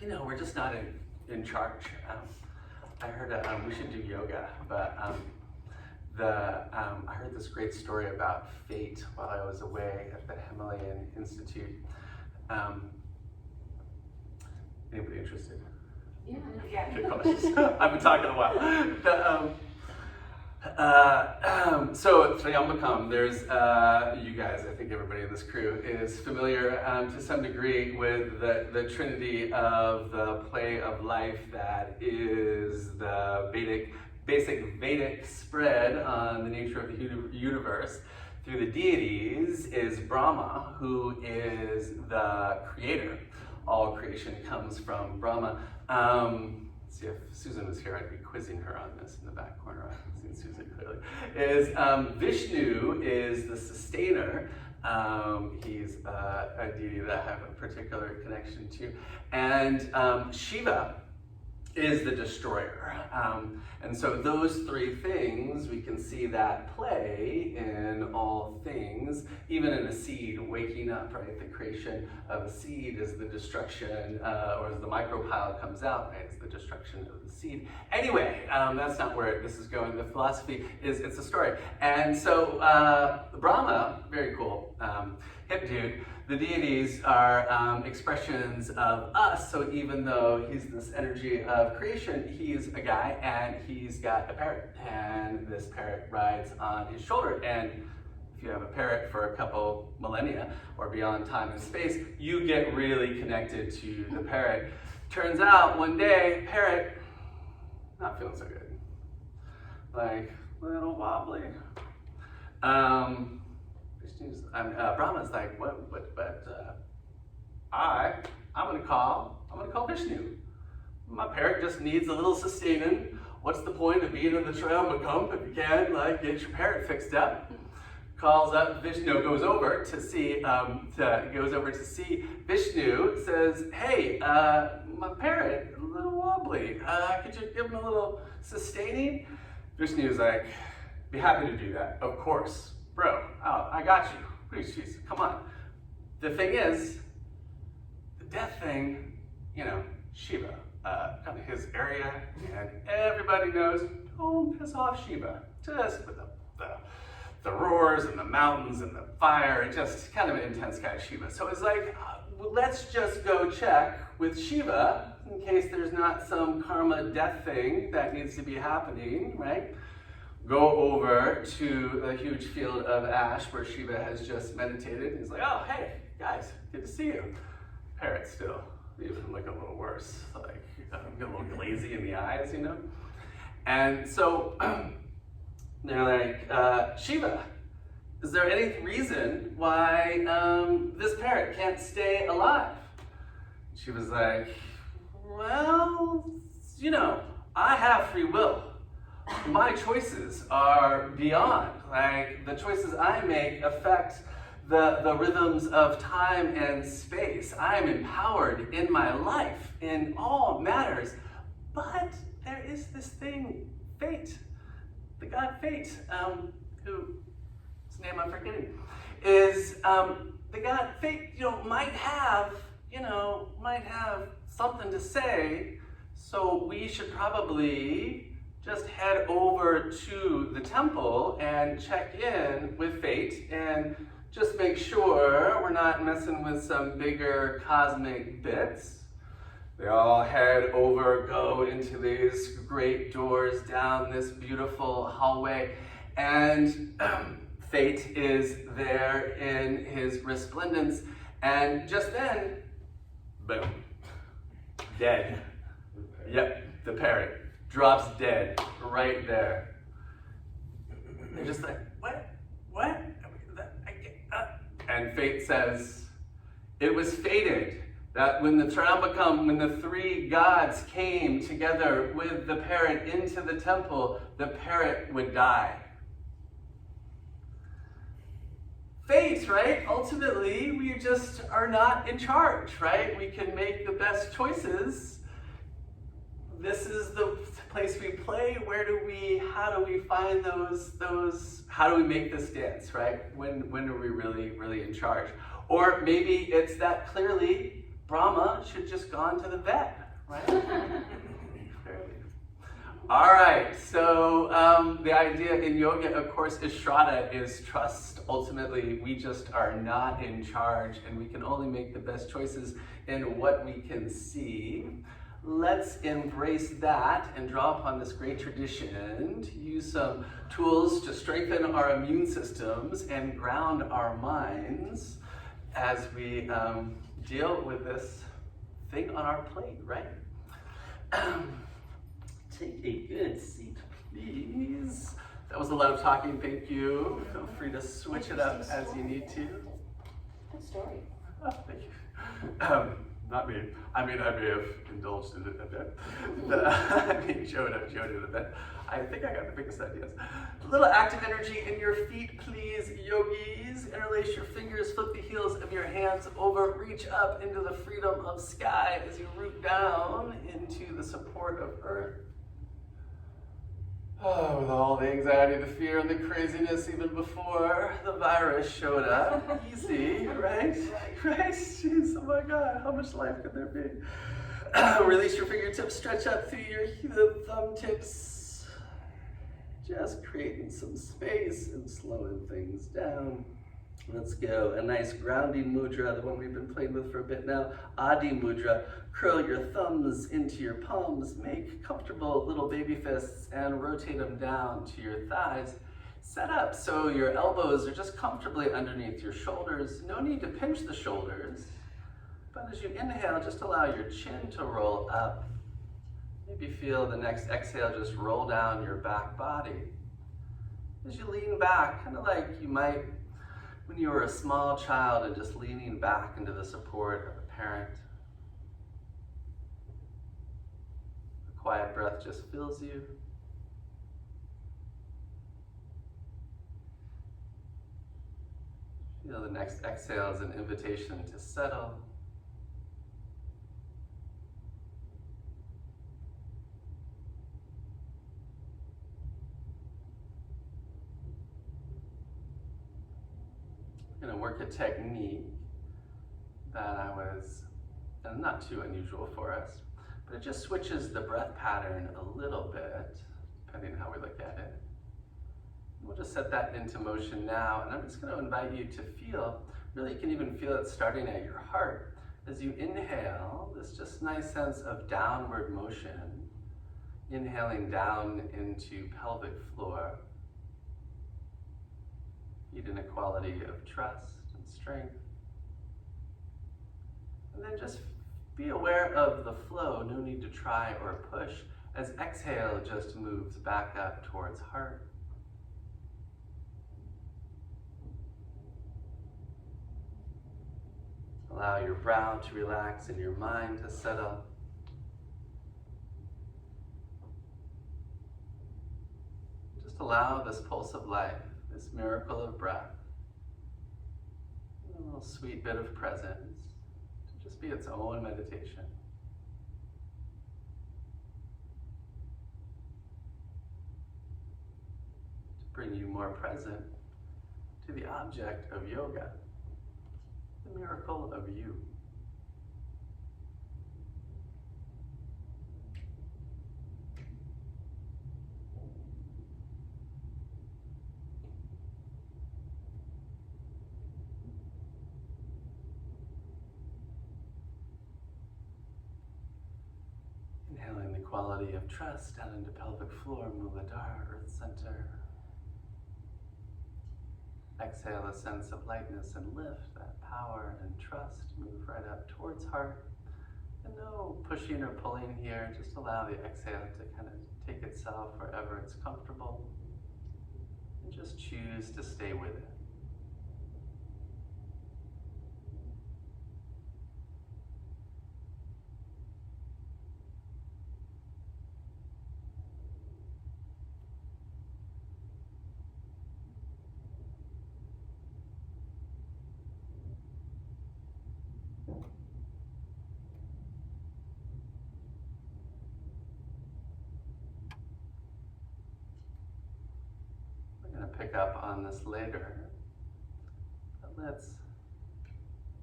we're just not in charge. I heard we should do yoga, but I heard this great story about fate while I was away at the Himalayan Institute. Anybody interested? Yeah. Good questions. I've been talking a while. So Triambakam, there's you guys, I think everybody in this crew is familiar to some degree with the trinity of the play of life that is the basic Vedic spread on the nature of the universe. Through the deities is Brahma, who is the creator. All creation comes from Brahma. See, if Susan was here, I'd be quizzing her on this in the back corner. I haven't seen Susan clearly. Vishnu is the sustainer. He's a deity that I have a particular connection to. And Shiva is the destroyer. And so those three things, we can see that play in all things, even in a seed waking up, right? The creation of a seed is the destruction, or as the micropyle comes out, right? It's the destruction of the seed. Anyway, that's not where this is going. The philosophy is, it's a story. And so Brahma, very cool, hip dude. The deities are expressions of us, so even though he's this energy of creation, he's a guy and he's got a parrot, and this parrot rides on his shoulder. And if you have a parrot for a couple millennia or beyond time and space, you get really connected to the parrot. Turns out one day, parrot, not feeling so good. Like, a little wobbly. Brahma's like, I'm gonna call Vishnu. My parrot just needs a little sustaining. What's the point of being in the Triambakam if you can't get your parrot fixed up? Calls up Vishnu, goes over to see Vishnu, says, hey, my parrot, a little wobbly. Could you give him a little sustaining? Vishnu's like, be happy to do that, of course. Bro, I got you. Please, jeez, come on. The thing is, the death thing, Shiva, kind of his area, and everybody knows, don't piss off Shiva. Just with the roars and the mountains and the fire, just kind of an intense guy, Shiva. So it's like, let's just go check with Shiva in case there's not some karma death thing that needs to be happening, right? Go over to a huge field of ash where Shiva has just meditated. He's like, oh, hey, guys, good to see you. Parrot still, even like a little worse, like get a little glazy in the eyes, And so they're like, Shiva, is there any reason why this parrot can't stay alive? Shiva's like, well, I have free will. My choices are beyond. Like, the choices I make affect the rhythms of time and space. I am empowered in my life in all matters. But there is this thing, fate, the god Fate, whose name I'm forgetting, is the god Fate, might have something to say. So we should probably just head over to the temple and check in with Fate and just make sure we're not messing with some bigger cosmic bits. They all head over, go into these great doors down this beautiful hallway, and Fate is there in his resplendence, and just then, boom, dead. Yep, the parrot drops dead right there. They're just like, what? And Fate says, it was fated that when the three gods came together with the parrot into the temple, the parrot would die. Fate, right? Ultimately, we just are not in charge, right? We can make the best choices. This is the place we play. How do we find those, how do we make this dance, right? When are we really in charge? Or maybe it's that clearly Brahma should just gone to the vet, right? All right, so the idea in yoga, of course, is Shraddha, is trust. Ultimately, we just are not in charge, and we can only make the best choices in what we can see. Let's embrace that and draw upon this great tradition to use some tools to strengthen our immune systems and ground our minds as we deal with this thing on our plate, right? Take a good seat, please. That was a lot of talking, thank you. Feel free to switch it up as you need to. Good story. Oh, thank you. Not me. I mean, I may have indulged in it a bit. I mean, showed it a bit. I think I got the biggest ideas. A little active energy in your feet, please, yogis. Interlace your fingers, flip the heels of your hands over, reach up into the freedom of sky as you root down into the support of earth. Oh, with all the anxiety, the fear, and the craziness even before the virus showed up. Easy, right? Right? Jeez, oh my God, how much life could there be? Release your fingertips, stretch up through your thumb tips. Just creating some space and slowing things down. Let's go. A nice grounding mudra, the one we've been playing with for a bit now. Adi mudra. Curl your thumbs into your palms. Make comfortable little baby fists and rotate them down to your thighs. Set up so your elbows are just comfortably underneath your shoulders. No need to pinch the shoulders. But as you inhale, just allow your chin to roll up. Maybe feel the next exhale just roll down your back body. As you lean back, kind of like you might when you were a small child and just leaning back into the support of a parent. A quiet breath just fills you. Feel the next exhale as an invitation to settle. Going to work a technique that not too unusual for us, but it just switches the breath pattern a little bit, depending on how we look at it. We'll just set that into motion now, and I'm just going to invite you to feel, really you can even feel it starting at your heart. As you inhale, this just nice sense of downward motion, inhaling down into pelvic floor. Feet in a quality of trust and strength. And then just be aware of the flow, no need to try or push, as exhale just moves back up towards heart. Allow your brow to relax and your mind to settle. Just allow this pulse of life, this miracle of breath, a little sweet bit of presence, to just be its own meditation. To bring you more present to the object of yoga, the miracle of you. Inhaling the quality of trust down into pelvic floor, Muladhara, Earth Center. Exhale a sense of lightness and lift, that power and trust. Move right up towards heart. And no pushing or pulling here, just allow the exhale to kind of take itself wherever it's comfortable. And just choose to stay with it. Pick up on this later, but let's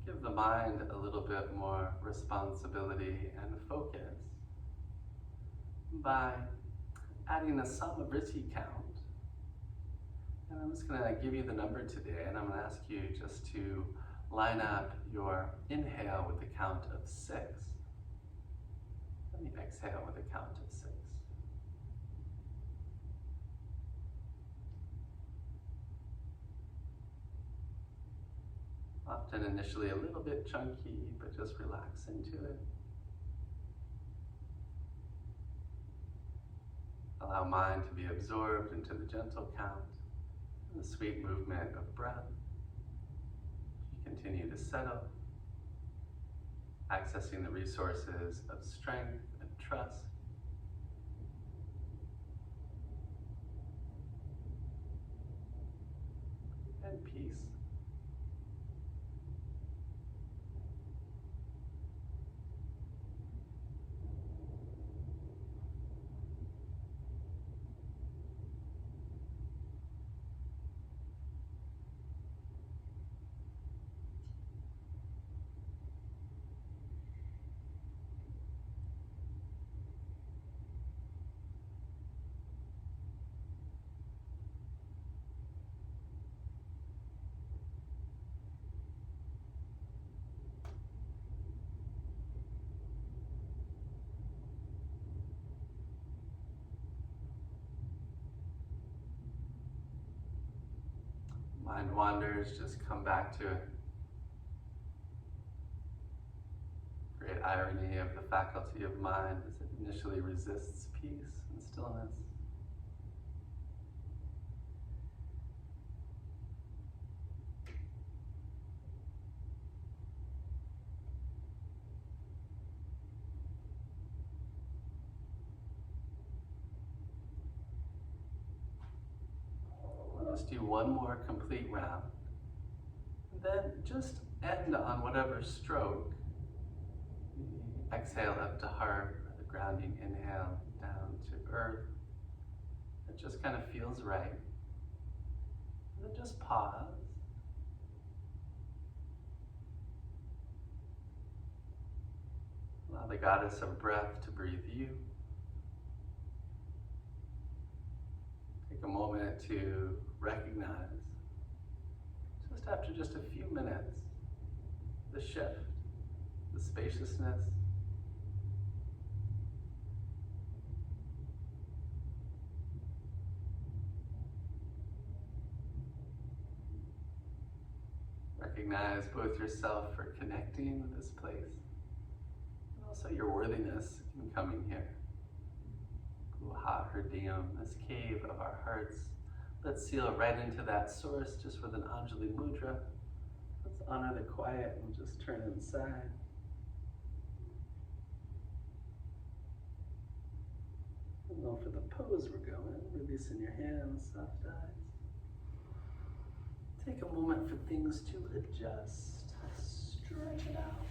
give the mind a little bit more responsibility and focus by adding a Samavritti count. And I'm just going to give you the number today, and I'm going to ask you just to line up your inhale with the count of 6. Let me exhale with a count of 6. Often initially a little bit chunky, but just relax into it. Allow mind to be absorbed into the gentle count and the sweet movement of breath. You continue to settle, accessing the resources of strength and trust. And peace. Mind wanders, just come back to it. Great irony of the faculty of mind as it initially resists peace and stillness. Let's do one more complete round. And then just end on whatever stroke. Exhale up to heart, or the grounding inhale down to earth. It just kind of feels right. And then just pause. Allow the goddess of breath to breathe you. Take a moment to recognize, just after just a few minutes, the shift, the spaciousness. Recognize both yourself for connecting with this place, and also your worthiness in coming here. Guha Hridayam, this cave of our hearts. Let's seal right into that source just with an Anjali Mudra. Let's honor the quiet and just turn inside. And then for the pose we're going, releasing your hands, soft eyes. Take a moment for things to adjust. Stretch it out.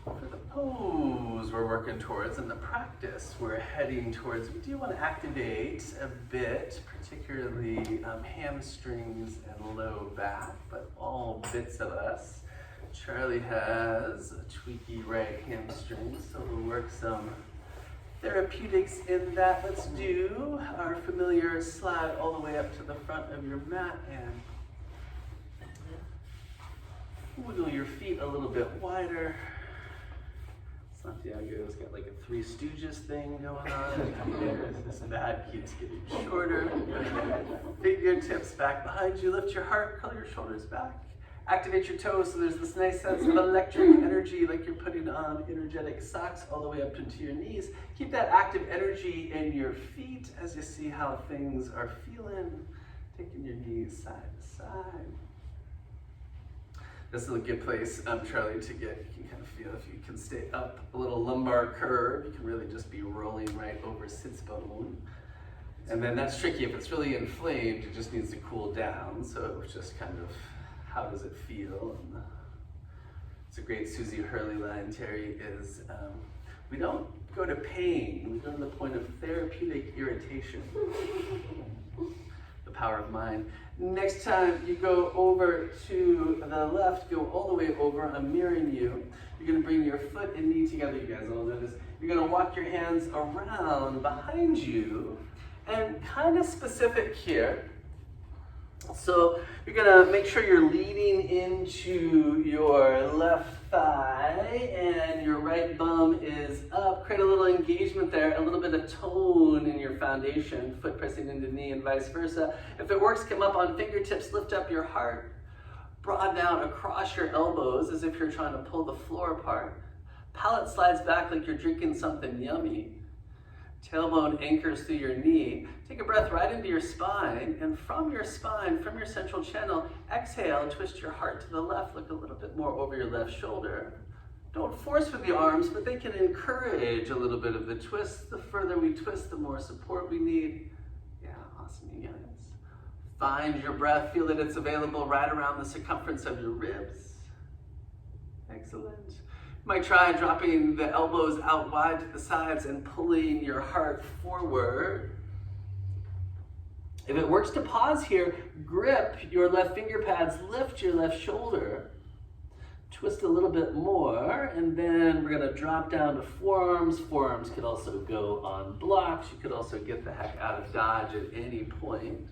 For the pose we're working towards and the practice we're heading towards, we do want to activate a bit, particularly hamstrings and low back, but all bits of us. Charlie has a tweaky right hamstring, so we'll work some therapeutics in that. Let's do our familiar slide all the way up to the front of your mat and wiggle your feet a little bit wider. Santiago's got like a Three Stooges thing going on. This mat keeps getting shorter. Fingertips back behind you. Lift your heart, curl your shoulders back. Activate your toes so there's this nice sense of electric energy like you're putting on energetic socks all the way up into your knees. Keep that active energy in your feet as you see how things are feeling. Taking your knees side to side. This is a good place, Charlie, to get, you can kind of feel if you can stay up a little lumbar curve, you can really just be rolling right over sits bone. And then that's tricky. If it's really inflamed, it just needs to cool down. So it's just kind of, how does it feel? And it's a great Susie Hurley line, Terry, is we don't go to pain, we go to the point of therapeutic irritation. The power of mind. Next time you go over to the left, go all the way over, I'm mirroring you. You're gonna bring your foot and knee together, you guys all know this. You're gonna walk your hands around behind you, and kind of specific here. So you're gonna make sure you're leading into your left thigh and your right bum is up. Create a little engagement there, a little bit of tone in your foundation, foot pressing into knee and vice versa. If it works, come up on fingertips, lift up your heart. Broaden out across your elbows as if you're trying to pull the floor apart. Palate slides back like you're drinking something yummy. Tailbone anchors through your knee. Take a breath right into your spine, and from your spine, from your central channel, exhale, twist your heart to the left, look a little bit more over your left shoulder. Don't force with the arms, but they can encourage a little bit of the twist. The further we twist, the more support we need. Yeah, awesome, you guys. Find your breath, feel that it's available right around the circumference of your ribs. Excellent. You might try dropping the elbows out wide to the sides and pulling your heart forward. If it works to pause here, grip your left finger pads, lift your left shoulder, twist a little bit more, and then we're gonna drop down to forearms. Forearms could also go on blocks. You could also get the heck out of dodge at any point.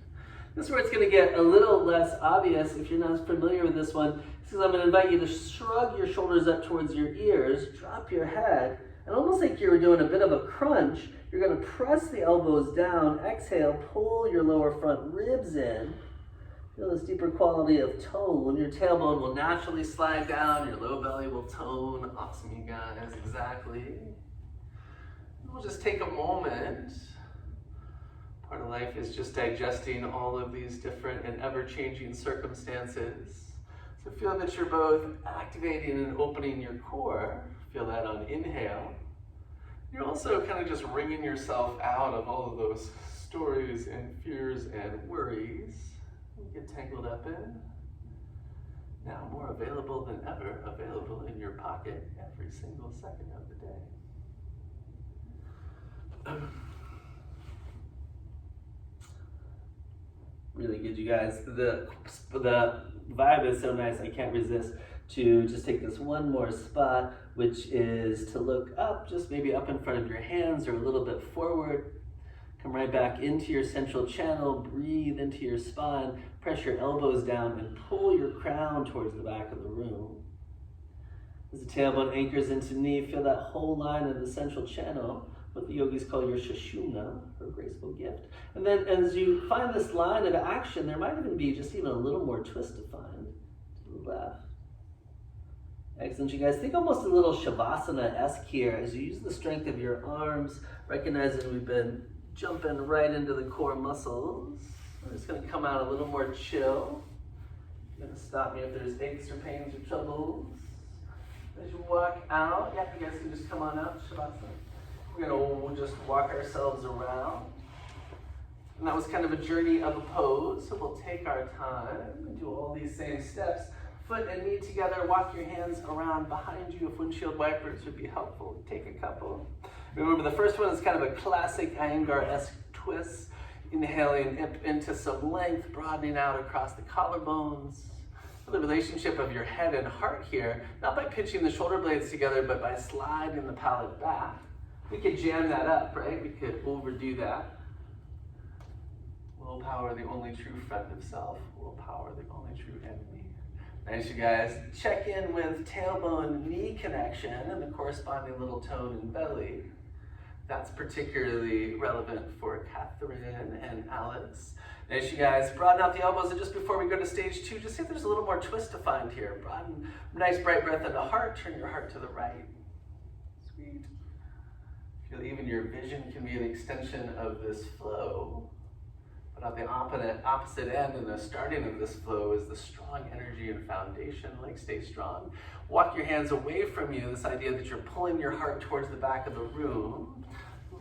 This is where it's gonna get a little less obvious if you're not familiar with this one. This is I'm gonna invite you to shrug your shoulders up towards your ears, drop your head, and almost like you're doing a bit of a crunch, you're gonna press the elbows down, exhale, pull your lower front ribs in. Feel this deeper quality of tone. Your tailbone will naturally slide down, your low belly will tone. Awesome, you guys, exactly. We'll just take a moment. Part of life is just digesting all of these different and ever-changing circumstances. So feel that you're both activating and opening your core. Feel that on inhale. You're also kind of just wringing yourself out of all of those stories and fears and worries you get tangled up in. Now more available than ever, available in your pocket every single second of the day. Really good, you guys. The vibe is so nice, I can't resist to just take this one more spot, which is to look up, just maybe up in front of your hands or a little bit forward. Come right back into your central channel, breathe into your spine, press your elbows down and pull your crown towards the back of the room. As the tailbone anchors into knee, feel that whole line of the central channel, what the yogis call your Shashuna, or graceful gift. And then as you find this line of action, there might even be just even a little more twist to find to the left. Excellent, you guys. Think almost a little Shavasana-esque here as you use the strength of your arms, recognizing we've been jumping right into the core muscles. I'm just going to come out a little more chill. You're going to stop me if there's aches or pains or troubles. As you walk out, yeah, you guys can just come on out, Shavasana. We're going to just walk ourselves around. And that was kind of a journey of a pose, so we'll take our time and do all these same steps. Foot and knee together, walk your hands around behind you. If windshield wipers would be helpful, take a couple. Remember, the first one is kind of a classic Iyengar-esque twist. Inhaling into some length, broadening out across the collarbones. The relationship of your head and heart here, not by pinching the shoulder blades together, but by sliding the palate back. We could jam that up, right? We could overdo that. Willpower, the only true friend of self. Willpower, the only true enemy. Nice, you guys. Check in with tailbone knee connection and the corresponding little tone in belly. That's particularly relevant for Catherine and Alex. Nice, you guys. Broaden out the elbows, and just before we go to stage 2, just see if there's a little more twist to find here. Broaden, nice bright breath into heart. Turn your heart to the right. Sweet. Feel even your vision can be an extension of this flow. But on the opposite end and the starting of this flow is the strong energy and foundation. Like, stay strong. Walk your hands away from you. This idea that you're pulling your heart towards the back of the room.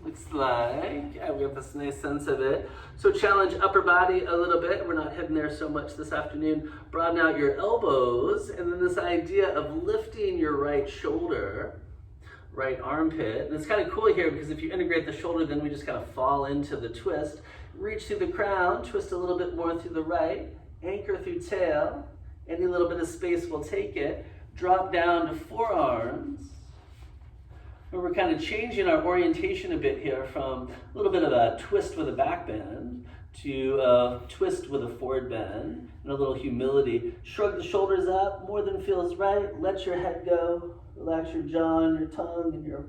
Looks like, yeah, we have this nice sense of it. So challenge upper body a little bit. We're not heading there so much this afternoon. Broaden out your elbows. And then this idea of lifting your right shoulder, right armpit. And it's kind of cool here because if you integrate the shoulder, then we just kind of fall into the twist. Reach through the crown, twist a little bit more through the right, anchor through tail. Any little bit of space will take it. Drop down to forearms. And we're kind of changing our orientation a bit here from a little bit of a twist with a back bend to a twist with a forward bend and a little humility. Shrug the shoulders up more than feels right. Let your head go. Relax your jaw and your tongue and your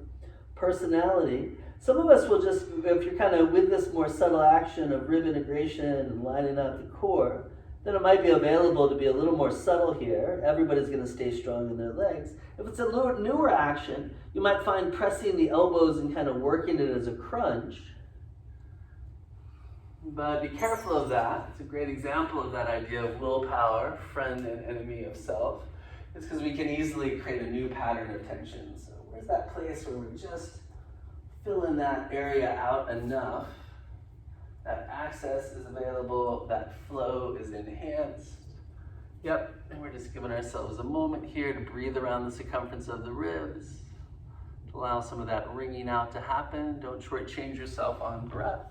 personality. Some of us will just, if you're kind of with this more subtle action of rib integration and lining up the core, then it might be available to be a little more subtle here. Everybody's going to stay strong in their legs. If it's a little newer action, you might find pressing the elbows and kind of working it as a crunch. But be careful of that. It's a great example of that idea of willpower, friend and enemy of self. It's because we can easily create a new pattern of tension. So where's that place where we're just filling that area out enough? That access is available, that flow is enhanced. Yep, and we're just giving ourselves a moment here to breathe around the circumference of the ribs, to allow some of that wringing out to happen. Don't shortchange yourself on breath.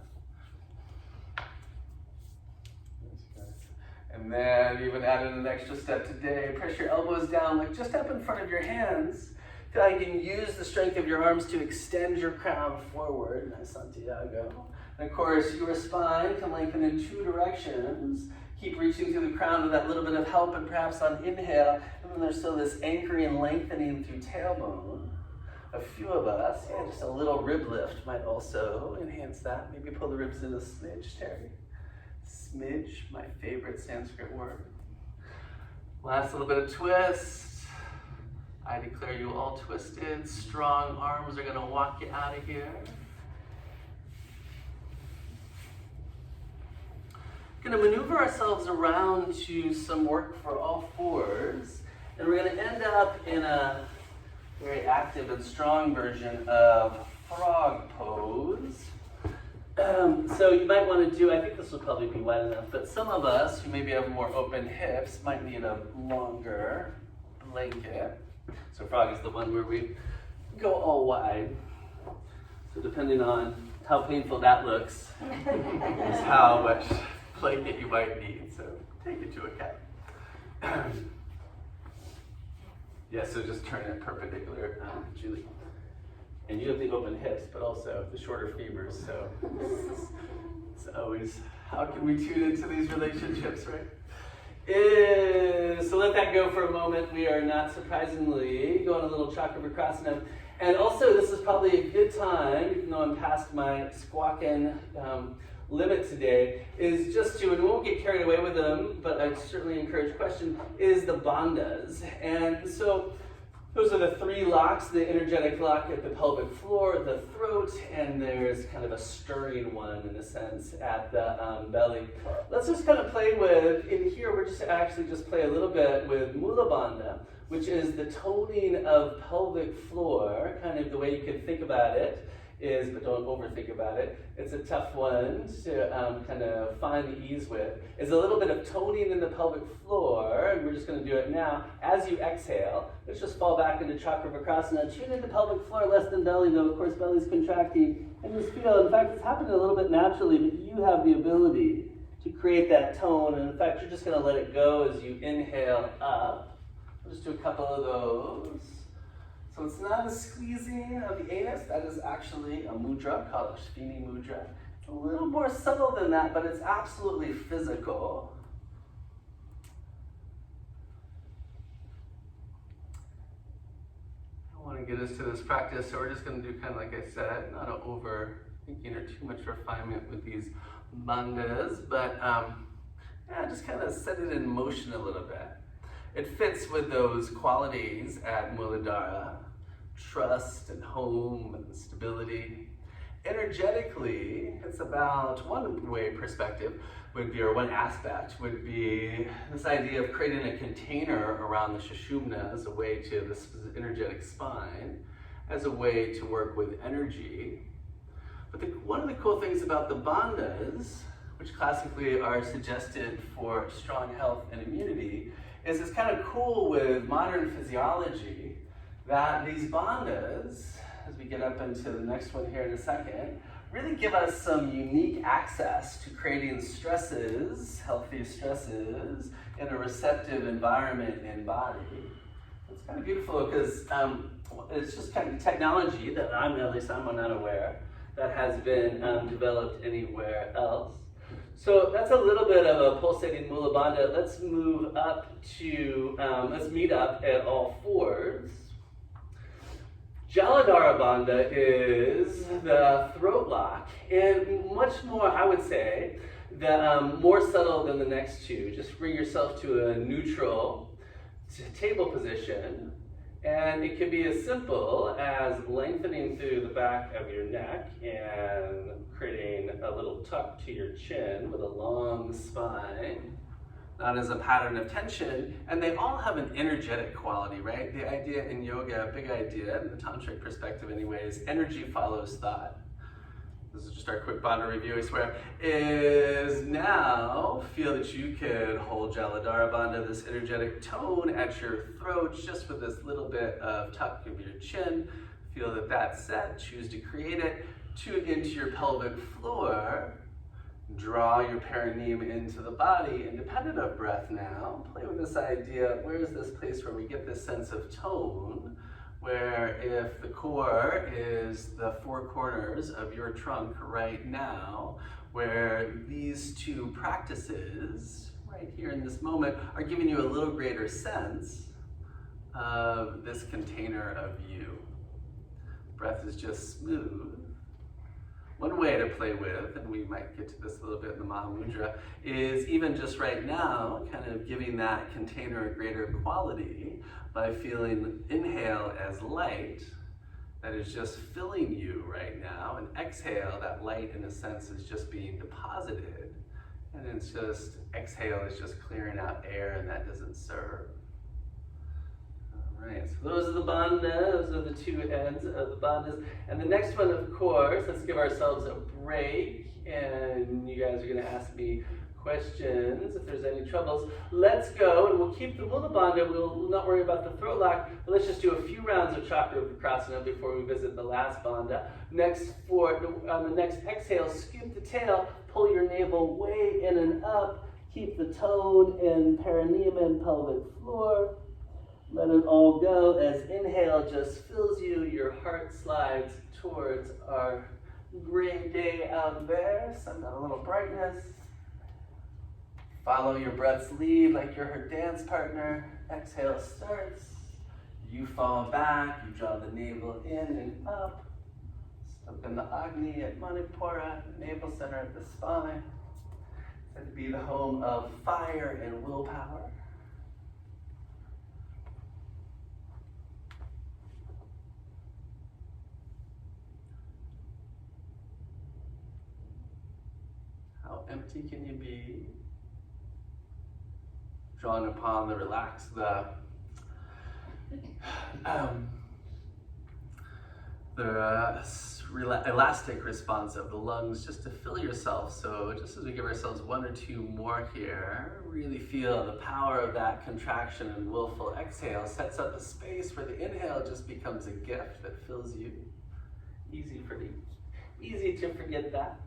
And then even add in an extra step today. Press your elbows down, like just up in front of your hands. Feel like you can use the strength of your arms to extend your crown forward. Nice Santiago. And of course, your spine can lengthen in two directions. Keep reaching through the crown with that little bit of help, and perhaps on inhale, and then there's still this anchoring and lengthening through tailbone. A few of us, just a little rib lift might also enhance that. Maybe pull the ribs in a smidge, Terry. Smidge, my favorite Sanskrit word. Last little bit of twist. I declare you all twisted. Strong arms are going to walk you out of here. Going to maneuver ourselves around to some work for all fours, and we're going to end up in a very active and strong version of frog pose. So you might want to do, I think this will probably be wide enough, but some of us who maybe have more open hips might need a longer blanket. So frog is the one where we go all wide. So depending on how painful that looks is how much blanket you might need, so take it to account. Yeah, so just turn it perpendicular, Julie. And you have the open hips, but also the shorter femurs, so it's always, how can we tune into these relationships, right? So let that go for a moment. We are not surprisingly going a little Chakravrasana. And also, this is probably a good time, even though I'm past my squawking limit today, is just to, and we won't get carried away with them, but I'd certainly encourage question, is the bandhas. And so those are the three locks, the energetic lock at the pelvic floor, the throat, and there's kind of a stirring one, in a sense, at the belly. Let's just kind of play with, in here, we're just actually just play a little bit with Mula Bandha, which is the toning of pelvic floor, kind of the way you could think about it is, but don't overthink about it. It's a tough one to kind of find the ease with. It's a little bit of toning in the pelvic floor, and we're just going to do it now. As you exhale, let's just fall back into Chakravrasana. Tune into pelvic floor, less than belly, though. Of course, belly's contracting. And just feel, in fact, it's happening a little bit naturally, but you have the ability to create that tone. And in fact, you're just going to let it go as you inhale up. We'll just do a couple of those. So it's not a squeezing of the anus, that is actually a mudra called Ashvini Mudra. It's a little more subtle than that, but it's absolutely physical. I want to get us to this practice, so we're just going to do kind of like I said, not an overthinking or too much refinement with these bandhas, but just kind of set it in motion a little bit. It fits with those qualities at Muladhara, trust and home and stability. Energetically, it's about one way perspective would be, or one aspect would be this idea of creating a container around the Sushumna as a way to this energetic spine, as a way to work with energy. But one of the cool things about the bandhas, which classically are suggested for strong health and immunity, is it's kind of cool with modern physiology that these bandhas as we get up into the next one here in a second, really give us some unique access to creating stresses, healthy stresses, in a receptive environment and body. It's kind of beautiful because it's just kind of technology that I'm not aware that has been developed anywhere else. So that's a little bit of a pulsating Mula Bandha. Let's move up to, let's meet up at all fours. Jaladhara Bandha is the throat lock, and much more, I would say, more subtle than the next two. Just bring yourself to a neutral table position, and it can be as simple as lengthening through the back of your neck and creating a little tuck to your chin with a long spine. Not as a pattern of tension, and they all have an energetic quality, right? The idea in yoga, big idea, in the tantric perspective anyways, energy follows thought. This is just our quick Bandha review, I swear, is now feel that you could hold Jaladhara Bandha, this energetic tone at your throat, just with this little bit of tuck of your chin. Feel that that's set, choose to create it. Tune into your pelvic floor. Draw your perineum into the body, independent of breath now. Play with this idea, where is this place where we get this sense of tone, where if the core is the four corners of your trunk right now, where these two practices, right here in this moment, are giving you a little greater sense of this container of you. Breath is just smooth. One way to play with, and we might get to this a little bit in the Maha Mudra, is even just right now, kind of giving that container a greater quality by feeling inhale as light, that is just filling you right now, and exhale, that light in a sense is just being deposited, and it's just, exhale is just clearing out air, and that doesn't serve. Right, so those are the bandhas, those are the two ends of the bandhas. And the next one, of course, let's give ourselves a break. And you guys are going to ask me questions if there's any troubles. Let's go, and we'll keep the Mula Bandha. We'll not worry about the throat lock, but let's just do a few rounds of Chakra Vikrasana before we visit the last bandha. Next, on the next exhale, scoop the tail, pull your navel way in and up. Keep the tone in perineum and pelvic floor. Let it all go as inhale just fills you, your heart slides towards our great day out there. Send out a little brightness. Follow your breath's lead like you're her dance partner. Exhale starts. You fall back, you draw the navel in and up. Stuck in the Agni at Manipura, navel center at the spine. Said to be the home of fire and willpower. How empty can you be? Drawing upon the relaxed, elastic response of the lungs just to fill yourself. So just as we give ourselves one or two more here, really feel the power of that contraction and willful exhale sets up a space where the inhale just becomes a gift that fills you. Easy to forget that.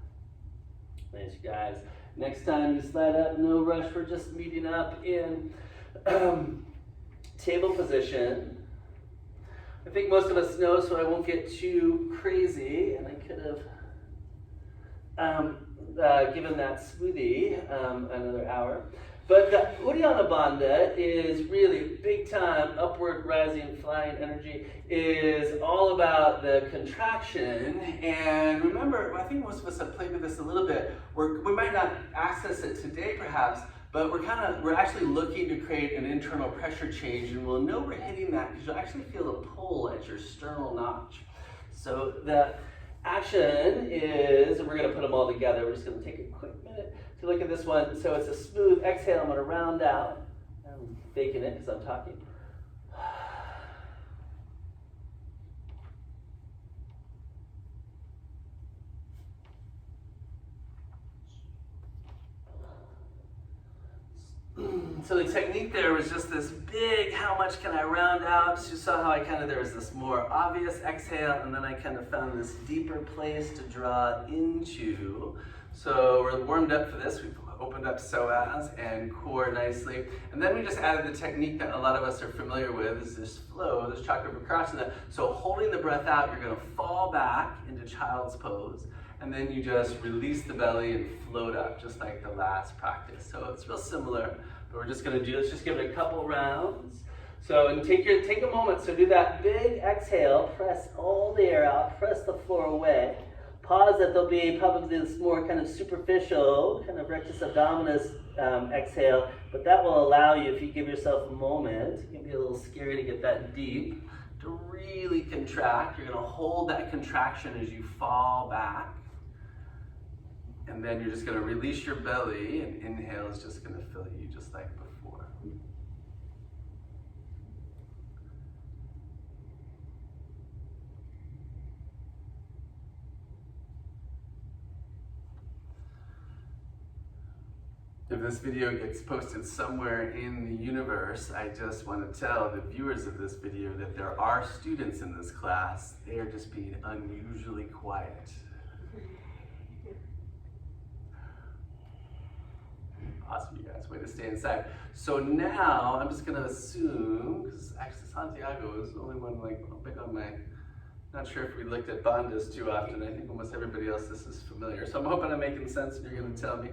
Thanks, guys. Next time, just let up, no rush. We're just meeting up in table position. I think most of us know, so I won't get too crazy. And I could have given that smoothie another hour. But the Uddiyana Bandha is really big time, upward, rising, flying energy, is all about the contraction. And remember, I think most of us have played with this a little bit. We might not access it today perhaps, but we're actually looking to create an internal pressure change, and we'll know we're hitting that because you'll actually feel a pull at your sternal notch. So the action is, we're going to put them all together. We're just going to take a quick minute to look at this one. So it's a smooth exhale. I'm going to round out. I'm faking it because I'm talking. So the technique there was just this big, how much can I round out? So you saw how there was this more obvious exhale, and then I kind of found this deeper place to draw into. So we're warmed up for this. We've opened up psoas and core nicely. And then we just added the technique that a lot of us are familiar with, is this flow, this chakra vikrasana. So holding the breath out, you're gonna fall back into child's pose, and then you just release the belly and float up, just like the last practice. So it's real similar, but we're just gonna let's just give it a couple rounds. So, and take a moment, so do that big exhale, press all the air out, press the floor away. Pause that there'll be probably this more kind of superficial, kind of rectus abdominis exhale, but that will allow you, if you give yourself a moment, it can be a little scary to get that deep, to really contract. You're gonna hold that contraction as you fall back. And then you're just gonna release your belly, and inhale is just gonna fill you just like before. If this video gets posted somewhere in the universe, I just want to tell the viewers of this video that there are students in this class. They are just being unusually quiet. Awesome, you guys. Way to stay inside. So now I'm just going to assume, because actually Santiago is the only one big on my. Not sure if we looked at Bandhas too often. I think almost everybody else this is familiar. So I'm hoping I'm making sense and you're going to tell me.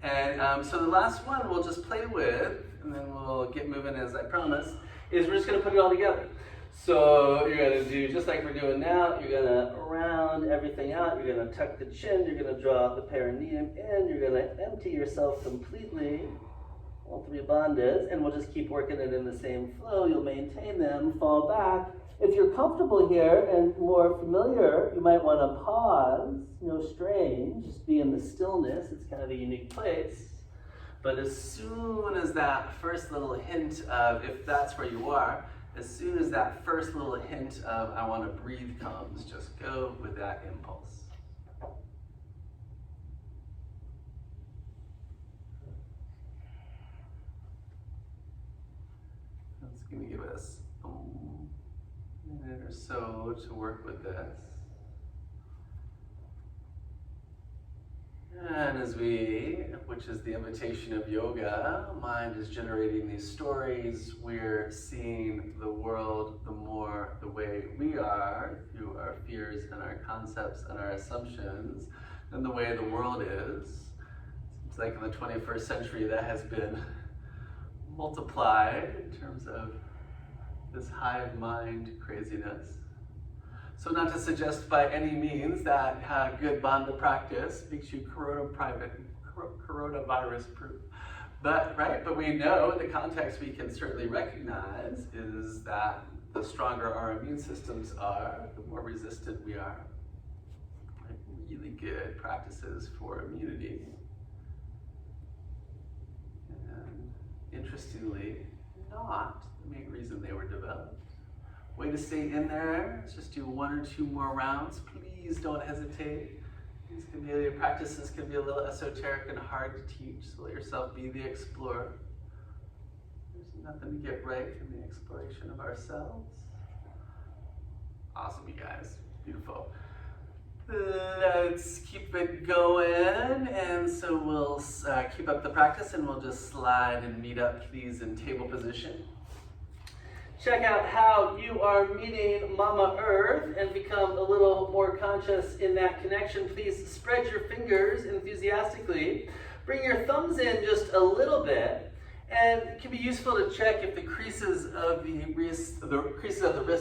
And so the last one we'll just play with, and then we'll get moving as I promised, is we're just going to put it all together. So you're going to do just like we're doing now. You're going to round everything out. You're going to tuck the chin. You're going to draw the perineum in. You're going to empty yourself completely. All three bandhas, and we'll just keep working it in the same flow. You'll maintain them, fall back. If you're comfortable here and more familiar, you might want to pause, no strain, just be in the stillness. It's kind of a unique place. But as soon as that first little hint of, if that's where you are, as soon as that first little hint of I want to breathe comes, just go with that impulse. That's going to give us a minute or so to work with this. And as which is the invitation of yoga, mind is generating these stories. We're seeing the world the way we are, through our fears and our concepts and our assumptions, than the way the world is. Seems like in the 21st century that has been multiplied in terms of this hive mind craziness. So not to suggest by any means that good bandha practice makes you coronavirus proof. But we know the context we can certainly recognize is that the stronger our immune systems are, the more resistant we are. Really good practices for immunity. And interestingly, not the main reason they were developed. Way to stay in there. Let's just do 1 or 2 more rounds. Please don't hesitate. These practices can be a little esoteric and hard to teach, so let yourself be the explorer. There's nothing to get right in the exploration of ourselves. Awesome, you guys. Beautiful. Let's keep it going, and so we'll keep up the practice, and we'll just slide and meet up, please, in table position. Check out how you are meeting Mama Earth and become a little more conscious in that connection. Please spread your fingers enthusiastically. Bring your thumbs in just a little bit, and it can be useful to check if the creases of the wrists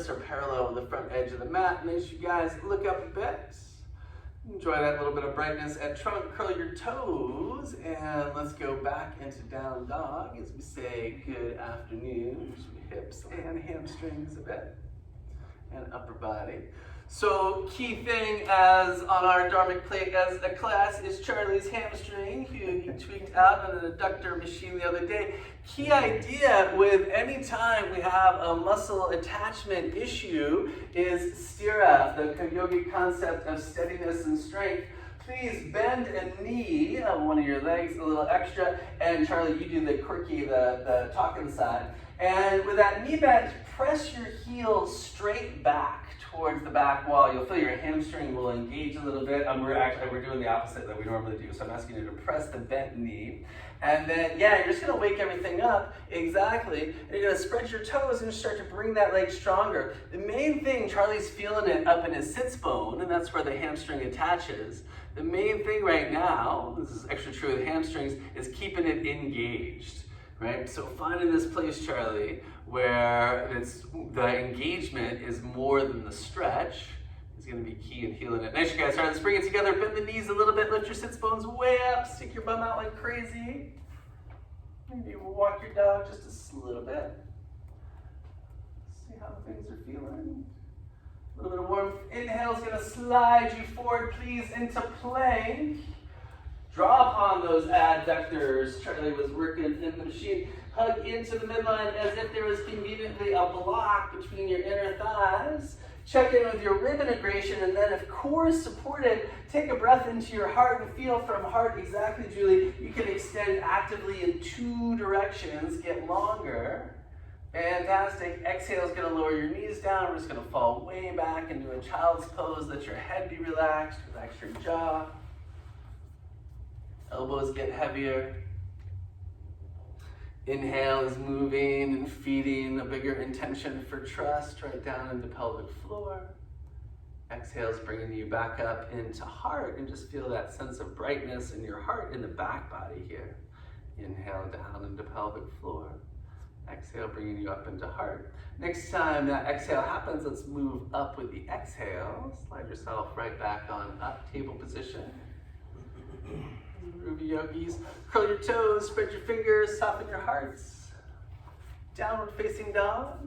are parallel with the front edge of the mat. And as you guys look up a bit, enjoy that little bit of brightness at trunk. Curl your toes, and let's go back into down dog as we say good afternoon. Hips and hamstrings a bit, and upper body. So key thing as on our dharmic plate as a class is Charlie's hamstring, who he tweaked out on an adductor machine the other day. Key idea with any time we have a muscle attachment issue is stira, the yogic concept of steadiness and strength. Please bend a knee of one of your legs a little extra. And Charlie, you do the quirky, the talking side. And with that knee bent, press your heels straight back towards the back wall. You'll feel your hamstring will engage a little bit. We're doing the opposite that we normally do. So I'm asking you to press the bent knee. And then, you're just gonna wake everything up, exactly. And you're gonna spread your toes and start to bring that leg stronger. The main thing, Charlie's feeling it up in his sits bone, and that's where the hamstring attaches. The main thing right now, this is extra true with hamstrings, is keeping it engaged, right? So finding this place, Charlie, where the engagement is more than the stretch is going to be key in healing it. Nice, you guys. All right, let's bring it together. Bend the knees a little bit. Lift your sits bones way up. Stick your bum out like crazy. Maybe walk your dog just a little bit. See how things are feeling. A little bit of warmth. Inhale is going to slide you forward, please, into plank. Draw upon those adductors. Charlie was working in the machine. Hug into the midline as if there was conveniently a block between your inner thighs. Check in with your rib integration, and then if core is supported, take a breath into your heart and feel from heart. Exactly, Julie. You can extend actively in 2 directions, get longer. Fantastic. Exhale is going to lower your knees down. We're just going to fall way back into a child's pose. Let your head be relaxed. Relax your jaw. Elbows get heavier. Inhale is moving and feeding a bigger intention for trust right down into pelvic floor. Exhale is bringing you back up into heart, and just feel that sense of brightness in your heart in the back body here. Inhale down into pelvic floor. Exhale bringing you up into heart. Next time that exhale happens, let's move up with the exhale. Slide yourself right back on up, table position. Ruby yogis, curl your toes, spread your fingers, soften your hearts. Downward facing dog.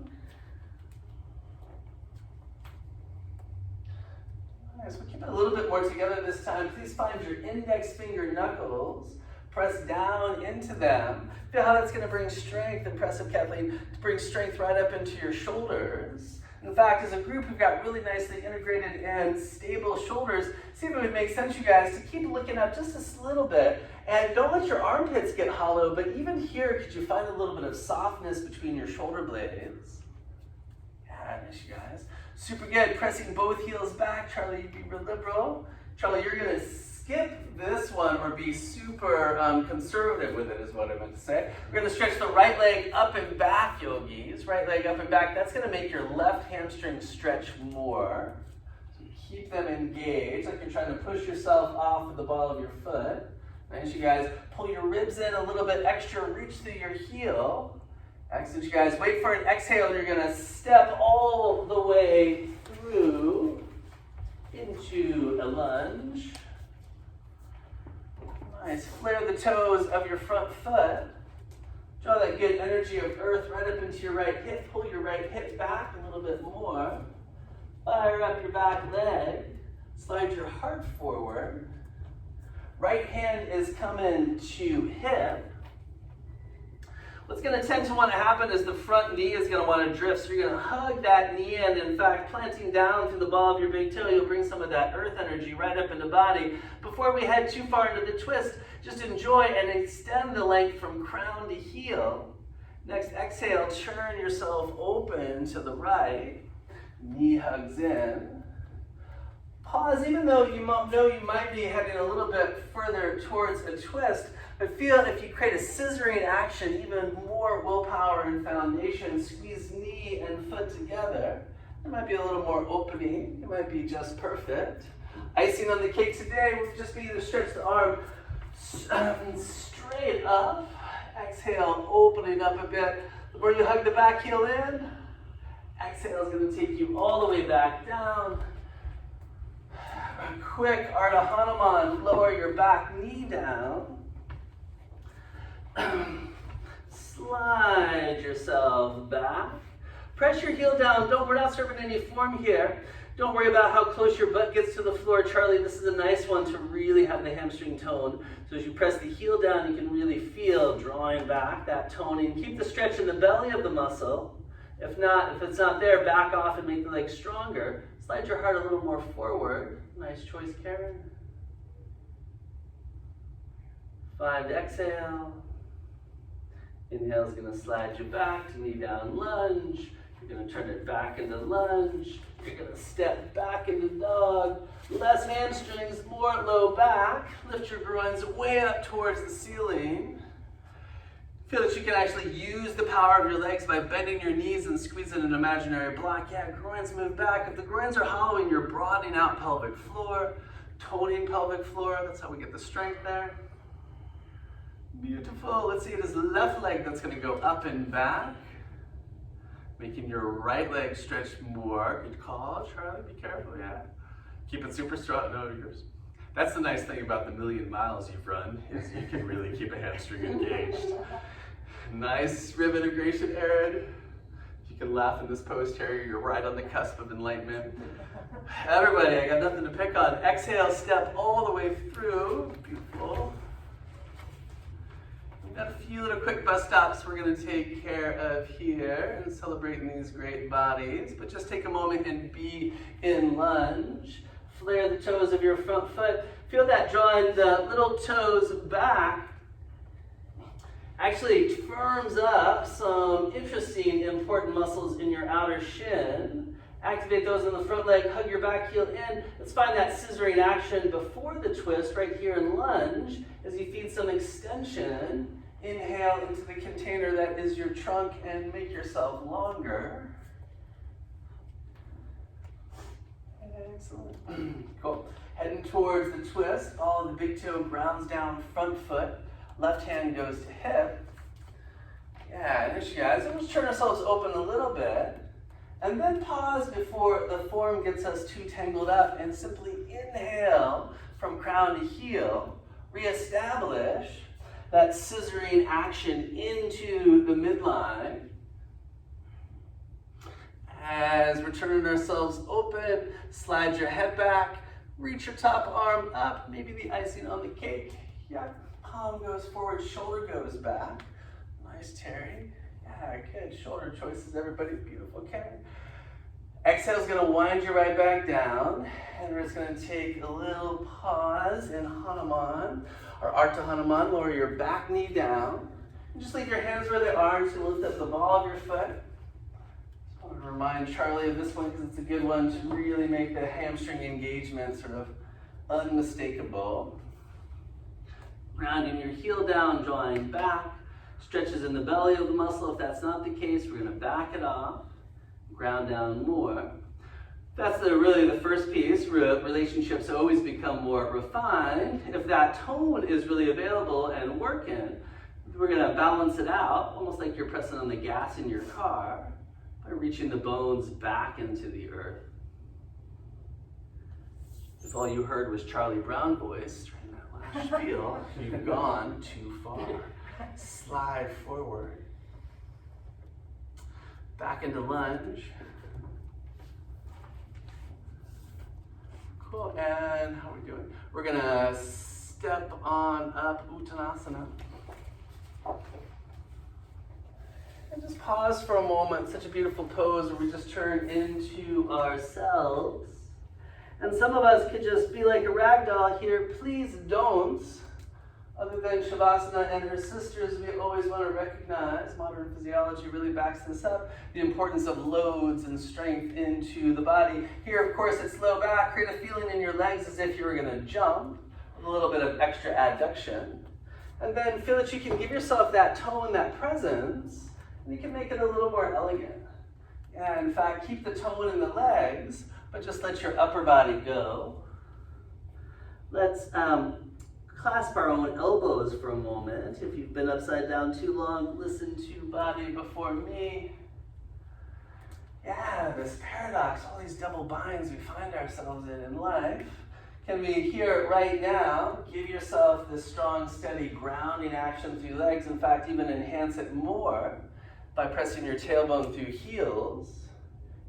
Nice, we'll keep it a little bit more together this time. Please find your index finger knuckles. Press down into them. Feel how that's going to bring strength. Impressive, Kathleen. To bring strength right up into your shoulders. In fact, as a group, we've got really nicely integrated and stable shoulders. See if it would make sense, you guys, to keep looking up just a little bit. And don't let your armpits get hollow, but even here, could you find a little bit of softness between your shoulder blades? Yeah, nice, you guys. Super good. Pressing both heels back. Charlie, you be real liberal. Charlie, you're going to skip this one or be super conservative with it is what I meant to say. We're going to stretch the right leg up and back, yogis. Right leg up and back. That's going to make your left hamstring stretch more. So keep them engaged, like you're trying to push yourself off of the ball of your foot. Nice, you guys. Pull your ribs in a little bit extra. Reach through your heel. Excellent, you guys. Wait for an exhale, and you're going to step all the way through into a lunge. Nice. Flare the toes of your front foot. Draw that good energy of earth right up into your right hip. Pull your right hip back a little bit more. Fire up your back leg. Slide your heart forward. Right hand is coming to hip. What's going to tend to want to happen is the front knee is going to want to drift. So you're going to hug that knee in. In fact, planting down through the ball of your big toe, you'll bring some of that earth energy right up into body. Before we head too far into the twist, just enjoy and extend the length from crown to heel. Next exhale, turn yourself open to the right. Knee hugs in. Pause, even though you know you might be heading a little bit further towards a twist. But feel if you create a scissoring action, even more willpower and foundation, squeeze knee and foot together. There might be a little more opening. It might be just perfect. Icing on the cake today will just be to stretch the arm straight up. Exhale, opening up a bit. The more you hug the back heel in, exhale is going to take you all the way back down. A quick Ardha Hanuman, lower your back knee down. Slide yourself back. Press your heel down. We're not serving any form here. Don't worry about how close your butt gets to the floor. Charlie, this is a nice one to really have the hamstring tone. So as you press the heel down, you can really feel drawing back that toning. Keep the stretch in the belly of the muscle. If it's not there, back off and make the leg stronger. Slide your heart a little more forward. Nice choice, Karen. 5 to exhale. Inhale is going to slide you back to knee down lunge. You're going to turn it back into lunge. You're going to step back into dog. Less hamstrings, more low back. Lift your groins way up towards the ceiling. Feel that you can actually use the power of your legs by bending your knees and squeezing an imaginary block. Yeah, groins move back. If the groins are hollowing, you're broadening out pelvic floor, toning pelvic floor. That's how we get the strength there. Beautiful. Let's see it is the left leg that's going to go up and back. Making your right leg stretch more. Good call, Charlie. Be careful, yeah. Keep it super strong. No, yours. That's the nice thing about the 1,000,000 miles you've run, is you can really keep a hamstring engaged. Nice rib integration, Aaron. You can laugh in this pose, Terry. You're right on the cusp of enlightenment. Everybody, I got nothing to pick on. Exhale, step all the way through. Beautiful. We've got a few little quick bus stops we're going to take care of here and celebrating these great bodies. But just take a moment and be in lunge. Flare the toes of your front foot. Feel that drawing the little toes back actually firms up some interesting, important muscles in your outer shin. Activate those in the front leg, hug your back heel in. Let's find that scissoring action before the twist right here in lunge as you feed some extension. Inhale into the container that is your trunk and make yourself longer. Excellent. Cool. Heading towards the twist. All of the big toe grounds down front foot. Left hand goes to hip. Yeah, there she guys. Let's turn ourselves open a little bit. And then pause before the form gets us too tangled up and simply inhale from crown to heel. Reestablish that scissoring action into the midline. As we're turning ourselves open, slide your head back, reach your top arm up, maybe the icing on the cake. Yeah, palm goes forward, shoulder goes back. Nice, Terry. Yeah, good. Shoulder choices, everybody. Beautiful, Karen. Exhale is going to wind you right back down. And we're just going to take a little pause in Hanuman, or Ardha Hanuman. Lower your back knee down. And just leave your hands where they are. Just lift up the ball of your foot. I want to remind Charlie of this one because it's a good one to really make the hamstring engagement sort of unmistakable. Rounding your heel down, drawing back. Stretches in the belly of the muscle. If that's not the case, we're going to back it off. Ground down more. That's really the first piece. Relationships always become more refined. If that tone is really available and working, we're going to balance it out, almost like you're pressing on the gas in your car, by reaching the bones back into the earth. If all you heard was Charlie Brown voice during that last spiel, you've gone too far. Slide forward. Back into lunge. Cool, and how are we doing? We're gonna step on up Uttanasana. And just pause for a moment. Such a beautiful pose where we just turn into ourselves. And some of us could just be like a rag doll here. Please don't. Other than Shavasana and her sisters, we always want to recognize, modern physiology really backs this up, the importance of loads and strength into the body. Here, of course, it's low back. Create a feeling in your legs as if you were going to jump, with a little bit of extra adduction. And then feel that you can give yourself that tone, that presence, and you can make it a little more elegant. Yeah, in fact, keep the tone in the legs, but just let your upper body go. Let's clasp our own elbows for a moment. If you've been upside down too long, listen to body before me. Yeah, this paradox, all these double binds we find ourselves in life. Can we here right now give yourself this strong, steady grounding action through legs? In fact, even enhance it more by pressing your tailbone through heels.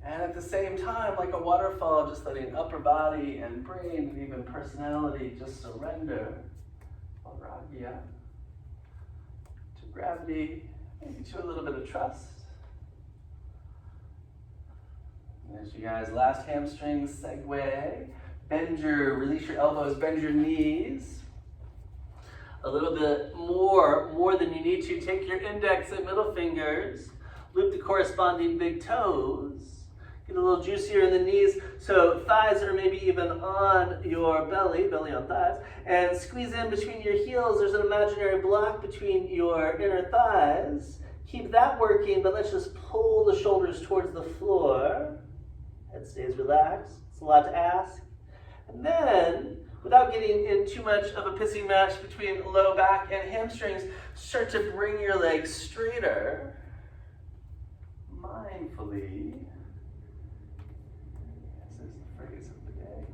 And at the same time, like a waterfall, just letting upper body and brain and even personality just surrender. Ragya, to gravity, maybe to a little bit of trust. And as you guys, last hamstring segue. Release your elbows, bend your knees. A little bit more than you need to. Take your index and middle fingers, loop the corresponding big toes. Get a little juicier in the knees, so thighs are maybe even on your belly on thighs, and squeeze in between your heels. There's an imaginary block between your inner thighs. Keep that working, but let's just pull the shoulders towards the floor. Head stays relaxed. It's a lot to ask. And then, without getting in too much of a pissing match between low back and hamstrings, start to bring your legs straighter, mindfully. This is the phrase of the day.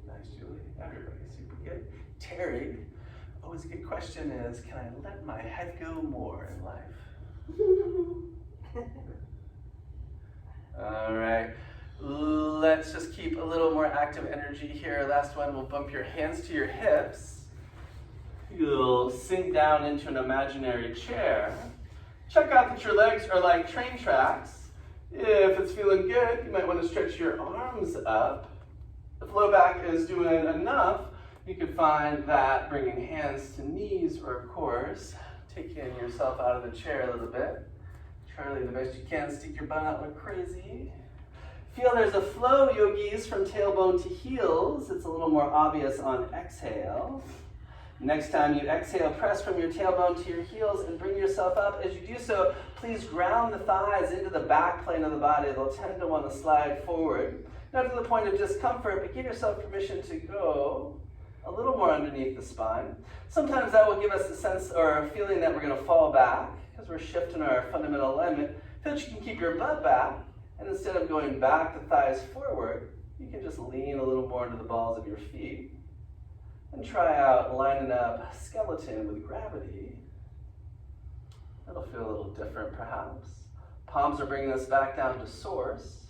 Nice, Julie. Everybody's super good. Terry, always a good question is, can I let my head go more in life? All right. Let's just keep a little more active energy here. Last one, we'll bump your hands to your hips. You'll sink down into an imaginary chair. Check out that your legs are like train tracks. If it's feeling good, you might want to stretch your arms up. If low back is doing enough, you could find that bringing hands to knees, or of course, taking yourself out of the chair a little bit. Charlie, the best you can, stick your butt out like crazy. Feel there's a flow, yogis, from tailbone to heels. It's a little more obvious on exhale. Next time you exhale, press from your tailbone to your heels and bring yourself up. As you do so, please ground the thighs into the back plane of the body. They'll tend to want to slide forward. Not to the point of discomfort, but give yourself permission to go a little more underneath the spine. Sometimes that will give us a sense or a feeling that we're going to fall back because we're shifting our fundamental alignment. Feel that you can keep your butt back, and instead of going back the thighs forward, you can just lean a little more into the balls of your feet and try out lining up skeleton with gravity. That'll feel a little different perhaps. Palms are bringing us back down to source.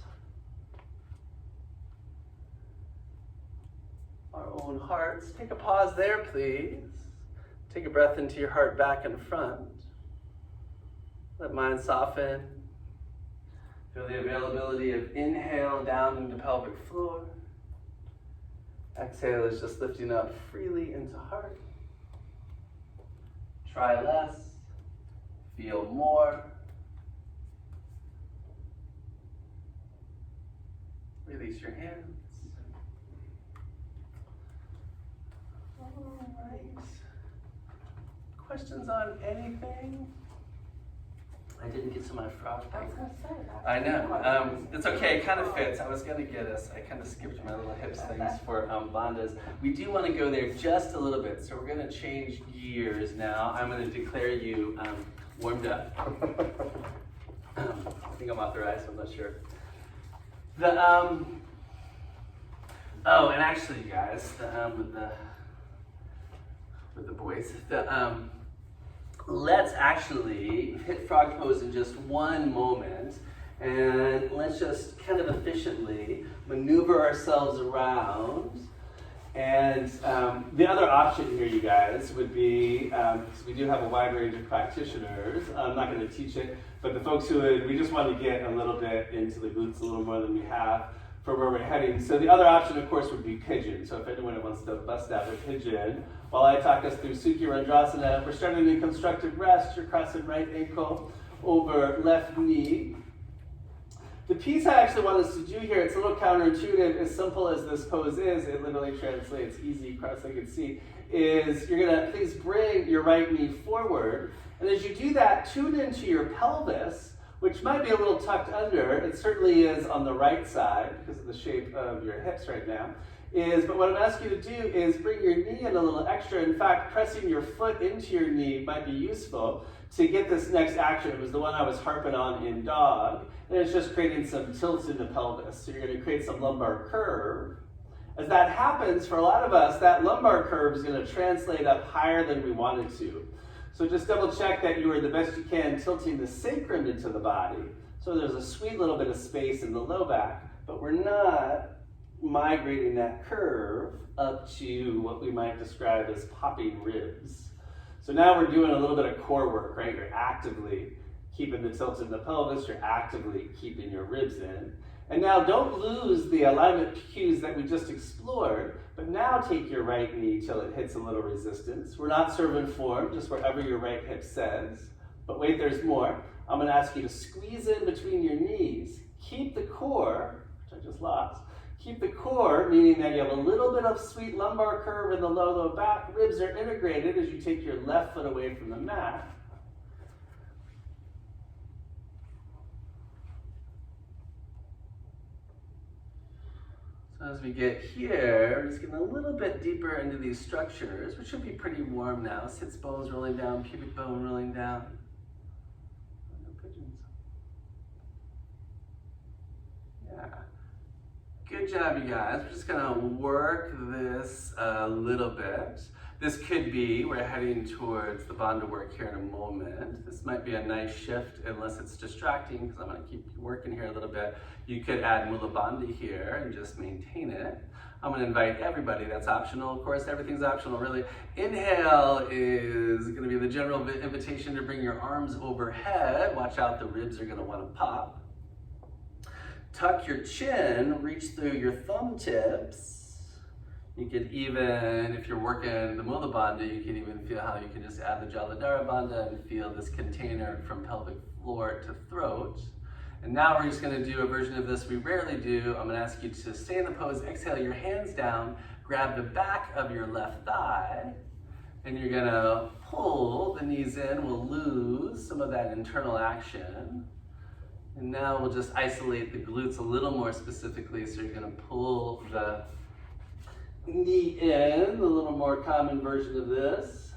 Our own hearts. Take a pause there, please. Take a breath into your heart back and front. Let mind soften. Feel the availability of inhale down into pelvic floor. Exhale is just lifting up freely into heart. Try less. Feel more. Release your hands. All right. Questions on anything? I didn't get to my frog I was thing. going to say that. I know. It's okay. It kind of fits. I was going to get us. I kind of skipped my little hips things for Bandhas. We do want to go there just a little bit, so we're going to change gears now. I'm going to declare you warmed up. I think I'm authorized. I'm not sure. Oh, and actually, you guys, with the boys, let's actually hit frog pose in just one moment, and let's just kind of efficiently maneuver ourselves around. And the other option here, you guys, would be, because we do have a wide range of practitioners, I'm not going to teach it, but the folks who we just want to get a little bit into the glutes a little more than we have for where we're heading. So the other option, of course, would be pigeon. So if anyone wants to bust out the pigeon, while I talk us through Sukhi Randrasana, we're starting in constructive rest. You're crossing right ankle over left knee. The piece I actually want us to do here, it's a little counterintuitive, as simple as this pose is, it literally translates easy, cross-legged seat, is you're gonna please bring your right knee forward, and as you do that, tune into your pelvis, which might be a little tucked under. It certainly is on the right side because of the shape of your hips right now. But what I'm asking you to do is bring your knee in a little extra. In fact, pressing your foot into your knee might be useful to get this next action. It was the one I was harping on in dog, and it's just creating some tilt in the pelvis. So you're going to create some lumbar curve. As that happens, for a lot of us, that lumbar curve is going to translate up higher than we wanted to. So just double check that you are the best you can tilting the sacrum into the body. So there's a sweet little bit of space in the low back, but we're not migrating that curve up to what we might describe as popping ribs. So now we're doing a little bit of core work, right? You're actively keeping the tilt in the pelvis, you're actively keeping your ribs in. And now don't lose the alignment cues that we just explored, but now take your right knee till it hits a little resistance. We're not servant form, just wherever your right hip says. But wait, there's more. I'm gonna ask you to squeeze in between your knees. Keep the core, which I just lost. Keep the core, meaning that you have a little bit of sweet lumbar curve in the low back. Ribs are integrated as you take your left foot away from the mat. So as we get here, we're just getting a little bit deeper into these structures, which should be pretty warm now. Sits bones rolling down, pubic bone rolling down. No pigeons. Yeah. Good job, you guys. We're just gonna work this a little bit. This could be, we're heading towards the Bandha work here in a moment. This might be a nice shift unless it's distracting, because I'm gonna keep working here a little bit. You could add Mula Bandha here and just maintain it. I'm gonna invite everybody, that's optional. Of course, everything's optional, really. Inhale is gonna be the general invitation to bring your arms overhead. Watch out, the ribs are gonna wanna pop. Tuck your chin, reach through your thumb tips. You could even, if you're working the Mula Bandha, you can even feel how you can just add the Jaladhara Bandha and feel this container from pelvic floor to throat. And now we're just gonna do a version of this we rarely do. I'm gonna ask you to stay in the pose, exhale your hands down, grab the back of your left thigh, and you're gonna pull the knees in. We'll lose some of that internal action. And now we'll just isolate the glutes a little more specifically. So you're gonna pull the knee in, the little more common version of this.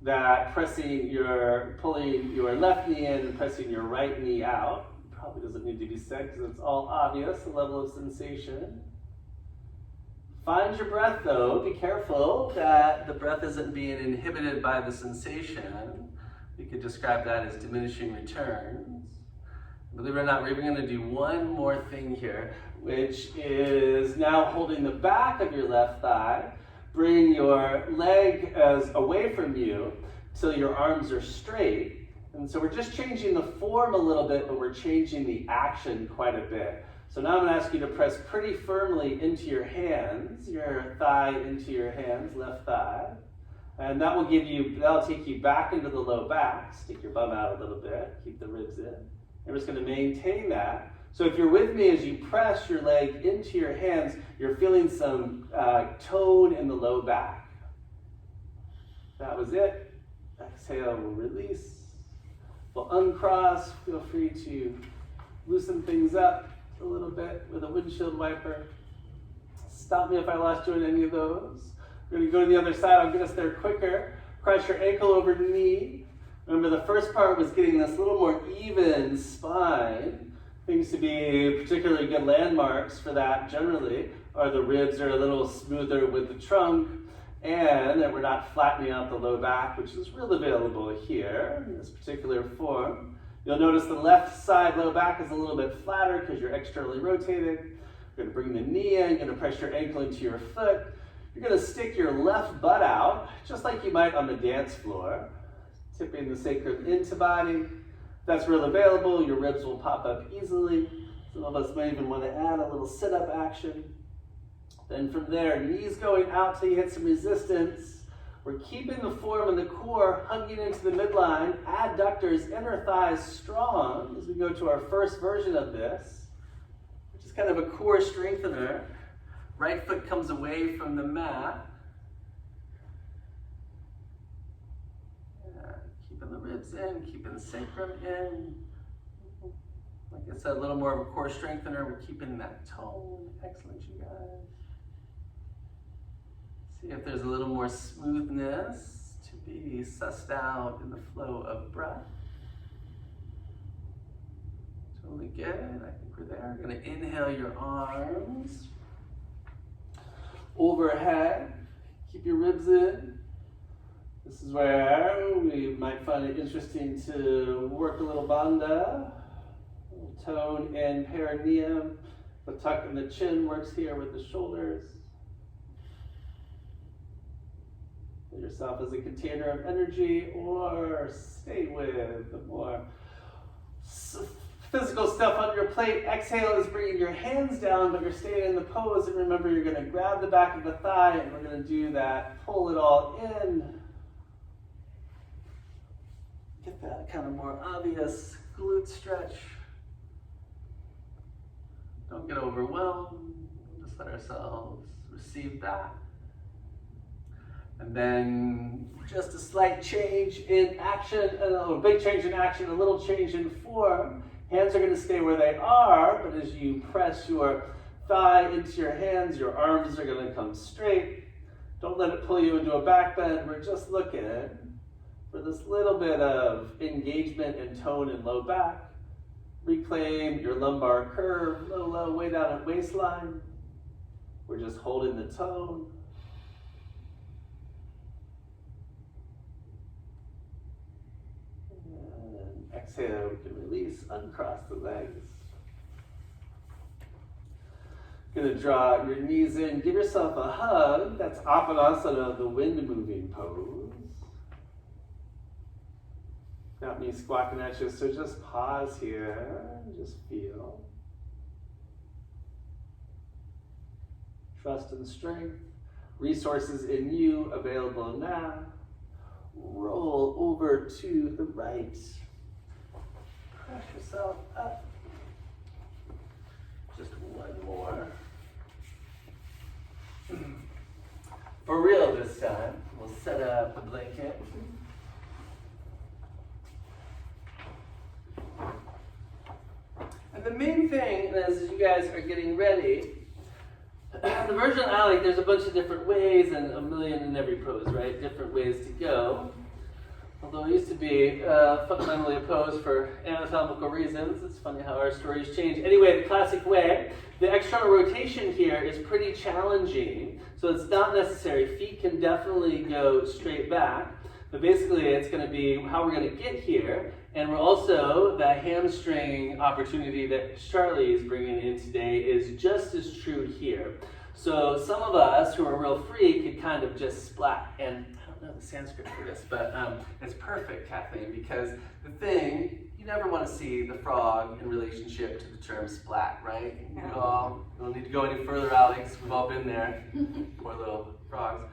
That pulling your left knee in and pressing your right knee out. Probably doesn't need to be said because it's all obvious, the level of sensation. Find your breath though, be careful that the breath isn't being inhibited by the sensation. We could describe that as diminishing returns. Believe it or not, we're even gonna do one more thing here, which is now holding the back of your left thigh. Bring your leg away from you till your arms are straight. And so we're just changing the form a little bit, but we're changing the action quite a bit. So now I'm gonna ask you to press pretty firmly into your hands, your thigh into your hands, left thigh. And that'll take you back into the low back. Stick your bum out a little bit, keep the ribs in. I'm just going to maintain that. So if you're with me as you press your leg into your hands, you're feeling some tone in the low back. That was it. Exhale, we'll release. We'll uncross. Feel free to loosen things up a little bit with a windshield wiper. Stop me if I lost you in any of those. We're going to go to the other side. I'll get us there quicker. Cross your ankle over knee. Remember, the first part was getting this little more even spine. Things to be particularly good landmarks for that generally are the ribs are a little smoother with the trunk, and that we're not flattening out the low back, which is real available here in this particular form. You'll notice the left side low back is a little bit flatter because you're externally rotated. You're gonna bring the knee in, you're gonna press your ankle into your foot. You're gonna stick your left butt out, just like you might on the dance floor. Tipping the sacrum into body. If that's real available, your ribs will pop up easily. Some of us might even want to add a little sit-up action. Then from there, knees going out till you hit some resistance. We're keeping the form and the core hugging into the midline. Adductors, inner thighs strong as we go to our first version of this, which is kind of a core strengthener. Right foot comes away from the mat. Keeping the ribs in, keeping the sacrum in. Like I said, a little more of a core strengthener. We're keeping that tone. Excellent, you guys. See if there's a little more smoothness to be sussed out in the flow of breath. Totally good. I think we're there. We're going to inhale your arms overhead. Keep your ribs in. This is where we might find it interesting to work a little bandha, tone and perineum. The tuck in the chin works here with the shoulders. Put yourself as a container of energy, or stay with the more physical stuff on your plate. Exhale is bringing your hands down, but you're staying in the pose. And remember, you're going to grab the back of the thigh, and we're going to do that. Pull it all in. Get that kind of more obvious glute stretch. Don't get overwhelmed. Just let ourselves receive that. And then just a slight change in action, a big change in action, a little change in form. Hands are going to stay where they are, but as you press your thigh into your hands, your arms are going to come straight. Don't let it pull you into a back bend. We're just looking for this little bit of engagement and tone in low back. Reclaim your lumbar curve, low, way down at waistline. We're just holding the tone. And exhale, we can release, uncross the legs. Gonna draw your knees in, give yourself a hug. That's Apanasana, the wind moving pose. Got me squawking at you, so just pause here and just feel. Trust and strength, resources in you available now. Roll over to the right. Press yourself up. Just one more. For real this time, we'll set up the blanket. And the main thing is, as you guys are getting ready, the version I like, there's a bunch of different ways and a million in every pose, right? Different ways to go. Although I used to be fundamentally opposed for anatomical reasons. It's funny how our stories change. Anyway, the classic way, the external rotation here is pretty challenging, so it's not necessary. Feet can definitely go straight back, but basically it's going to be how we're going to get here. And we're also, the hamstring opportunity that Charlie is bringing in today is just as true here. So some of us who are real free could kind of just splat, and I don't know the Sanskrit for this, but it's perfect, Kathleen, because the thing, you never want to see the frog in relationship to the term splat, right? You don't need to go any further, Alex. We've all been there. Poor little frogs.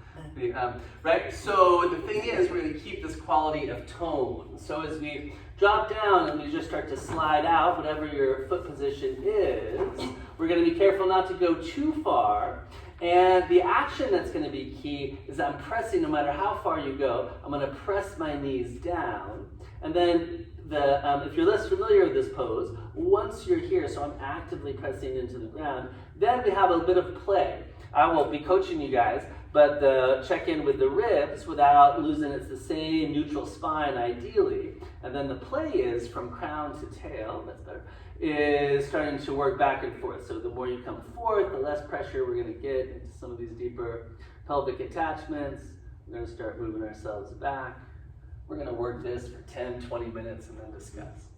Right? So the thing is, we're going to keep this quality of tone. So as we drop down and we just start to slide out, whatever your foot position is, we're going to be careful not to go too far. And the action that's going to be key is I'm pressing, no matter how far you go, I'm going to press my knees down. And then if you're less familiar with this pose, once you're here, so I'm actively pressing into the ground, then we have a bit of play. I won't be coaching you guys, but the check in with the ribs without losing it's the same neutral spine ideally. And then the play is from crown to tail, that's better, is starting to work back and forth. So the more you come forth, the less pressure we're going to get into some of these deeper pelvic attachments. We're going to start moving ourselves back. We're going to work this for 10, 20 minutes and then discuss.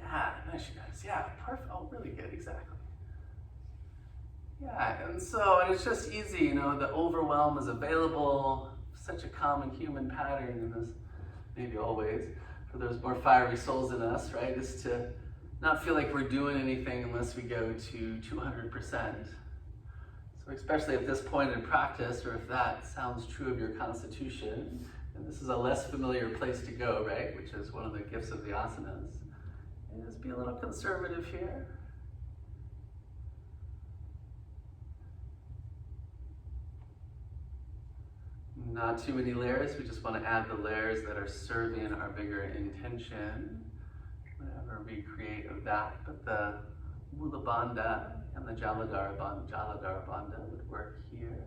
Yeah, nice you guys. Yeah, perfect. Oh, really good, exactly. Yeah, and it's just easy, the overwhelm is available. Such a common human pattern in this, maybe always, for those more fiery souls in us, right, is to not feel like we're doing anything unless we go to 200%. So especially at this point in practice, or if that sounds true of your constitution, and this is a less familiar place to go, right, which is one of the gifts of the asanas, is be a little conservative here. Not too many layers, we just want to add the layers that are serving our bigger intention, whatever we create of that. But the Mula Bandha and the Jaladhara Bandha would work here.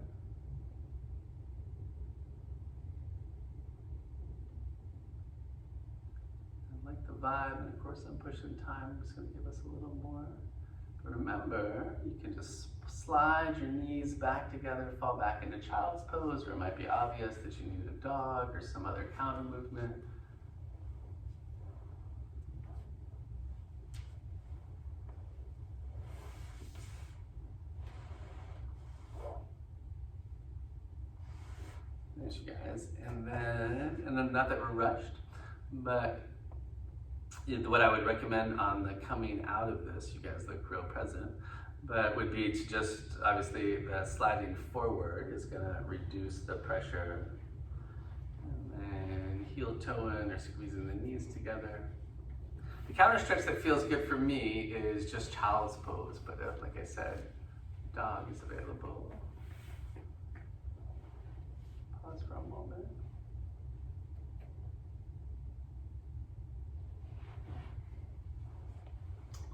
I like the vibe, and of course I'm pushing time, I'm just going to give us a little more. But remember, you can just slide your knees back together, fall back into child's pose, or it might be obvious that you need a dog or some other counter movement. There's you guys. And then not that we're rushed, but what I would recommend on the coming out of this, you guys look real present, but would be to just, obviously the sliding forward is gonna reduce the pressure. And heel toe in or squeezing the knees together. The counter stretch that feels good for me is just child's pose, but like I said, dog is available. Pause for a moment.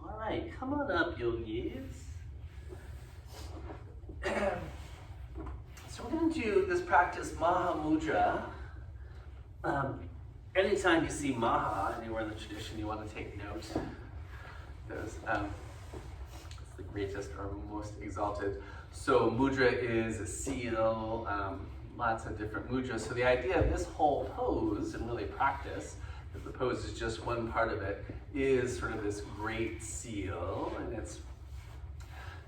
All right, come on up, yogis. So we're going to do this practice, Maha Mudra. Anytime you see Maha anywhere in the tradition, you want to take note. It's the greatest or most exalted. So mudra is a seal, lots of different mudras. So the idea of this whole pose and really practice, because the pose is just one part of it, is sort of this great seal, and it's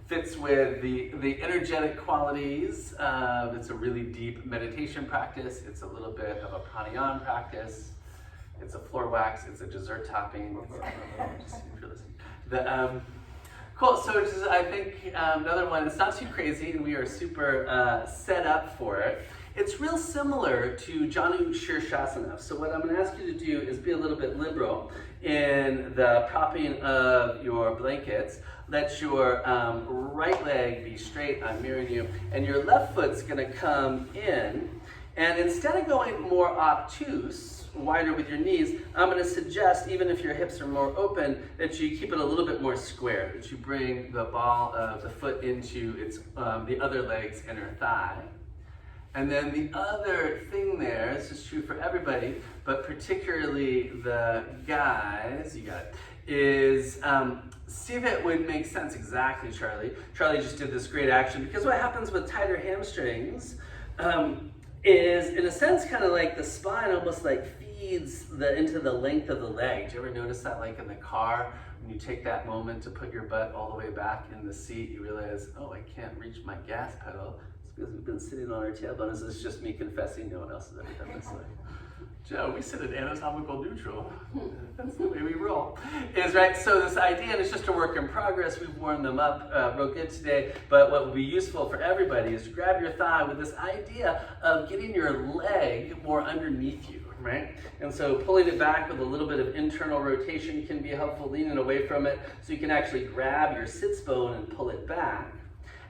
fits with the energetic qualities. It's a really deep meditation practice. It's a little bit of a pranayama practice. It's a floor wax. It's a dessert topping. Just if you're listening. Cool. So just, I think another one. It's not too crazy, and we are super set up for it. It's real similar to Janu Shavasana. So what I'm going to ask you to do is be a little bit liberal in the propping of your blankets. Let your right leg be straight, I'm mirroring you, and your left foot's going to come in. And instead of going more obtuse, wider with your knees, I'm going to suggest, even if your hips are more open, that you keep it a little bit more square, that you bring the ball of the foot into its the other leg's inner thigh. And then the other thing there, this is true for everybody, but particularly the guys, you got it, is see if it would make sense. Exactly, Charlie. Charlie just did this great action, because what happens with tighter hamstrings is, in a sense, kind of like the spine almost like feeds into the length of the leg. Do you ever notice that, like in the car, when you take that moment to put your butt all the way back in the seat, you realize, oh, I can't reach my gas pedal. It's because we've been sitting on our tailbone. This is just me confessing, no one else has ever done this. Joe, we sit at anatomical neutral. That's the way we roll. Is right. So this idea, and it's just a work in progress. We've warmed them up real good today. But what will be useful for everybody is to grab your thigh with this idea of getting your leg more underneath you, right? And so pulling it back with a little bit of internal rotation can be helpful. Leaning away from it so you can actually grab your sits bone and pull it back.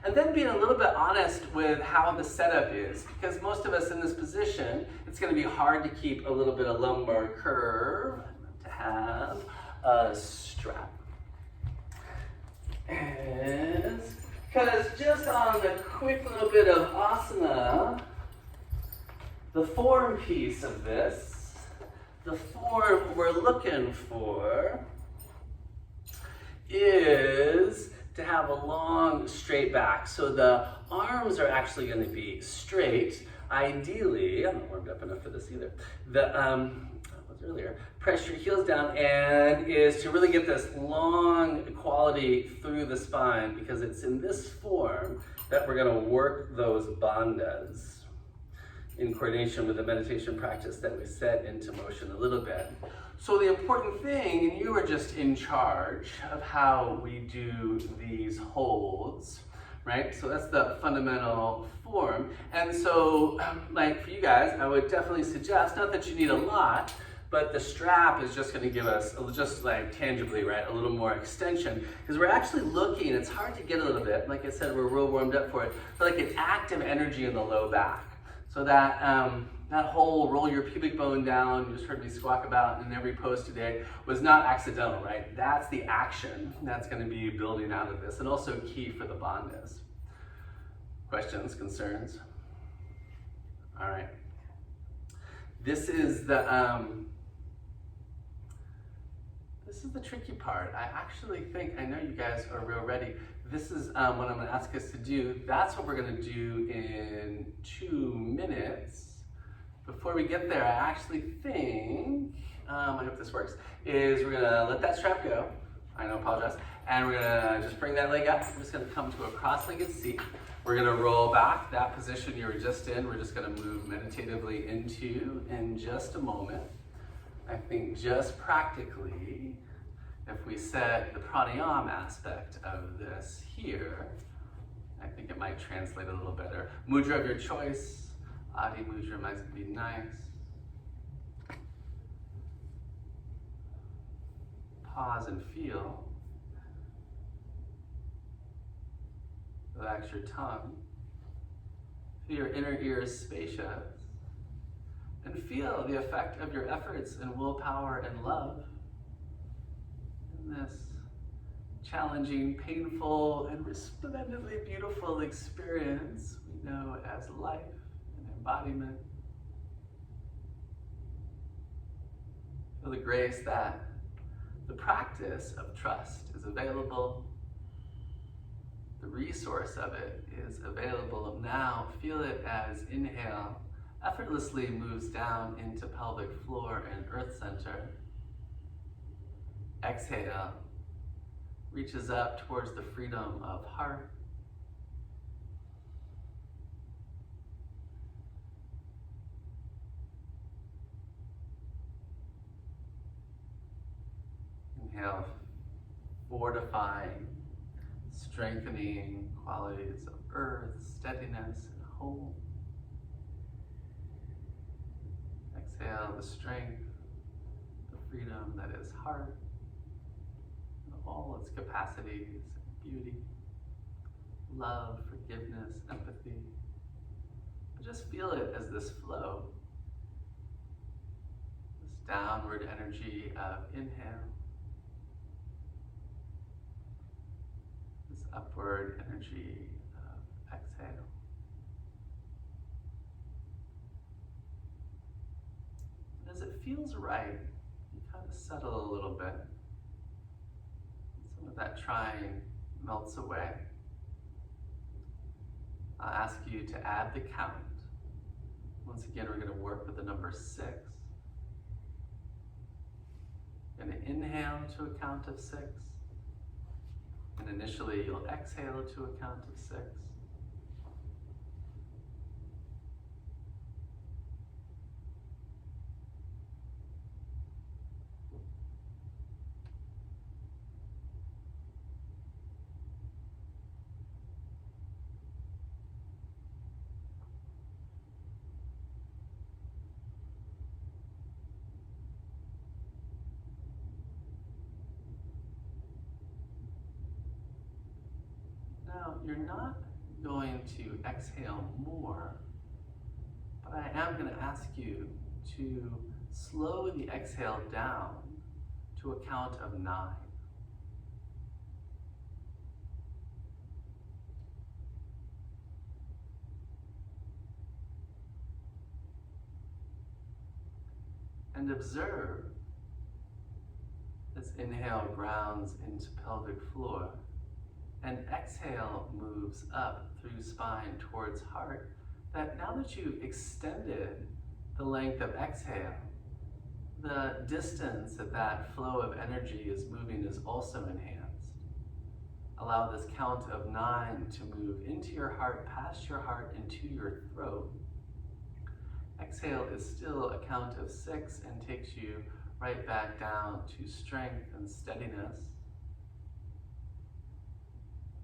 And then being a little bit honest with how the setup is, because most of us in this position, it's going to be hard to keep a little bit of lumbar curve, to have a strap. Because just on the quick little bit of asana, the form piece of this, the form we're looking for is to have a long, straight back. So the arms are actually going to be straight. Ideally, I'm not warmed up enough for this either. Press your heels down, and is to really get this long quality through the spine, because it's in this form that we're going to work those bandhas in coordination with the meditation practice that we set into motion a little bit. So the important thing, and you are just in charge of how we do these holds, right? So that's the fundamental form. And so, like for you guys, I would definitely suggest, not that you need a lot, but the strap is just going to give us, just like tangibly, right, a little more extension. Because we're actually looking, it's hard to get a little bit, like I said, we're real warmed up for it, for like an active energy in the low back. So that that whole roll your pubic bone down, you just heard me squawk about in every pose today, was not accidental, right? That's the action that's going to be building out of this, and also key for the bandhas. Questions, concerns? All right. This is the tricky part. I actually think, I know you guys are real ready. This is what I'm going to ask us to do. That's what we're going to do in 2 minutes. Before we get there, I actually think, I hope this works, is we're going to let that strap go. I know, apologize. And we're going to just bring that leg up. We're just going to come to a cross-legged seat. We're going to roll back that position you were just in. We're just going to move meditatively into in just a moment. I think just practically, if we set the pranayama aspect of this here, I think it might translate a little better. Mudra of your choice. Adi Mudra might be nice. Pause and feel. Relax your tongue. Feel your inner ears spacious. And feel the effect of your efforts and willpower and love in this challenging, painful, and resplendently beautiful experience we know as life and embodiment. Feel the grace that the practice of trust is available. The resource of it is available now. Feel it as inhale effortlessly moves down into pelvic floor and earth center. Exhale reaches up towards the freedom of heart. Inhale, fortifying, strengthening qualities of earth, steadiness, and home. Exhale, the strength, the freedom that is heart, and all its capacities, beauty, love, forgiveness, empathy. But just feel it as this flow, this downward energy of inhale, this upward energy of exhale. And as it feels right, you kind of settle a little bit. Some of that trying melts away. I'll ask you to add the count. Once again, we're going to work with the number 6. You're going to inhale to a count of 6. And initially, you'll exhale to a count of 6. Now, you're not going to exhale more, but I am going to ask you to slow the exhale down to a count of 9. And observe as inhale grounds into pelvic floor and exhale moves up through spine towards heart, that now that you've extended the length of exhale, the distance that that flow of energy is moving is also enhanced. Allow this count of 9 to move into your heart, past your heart, into your throat. Exhale is still a count of 6 and takes you right back down to strength and steadiness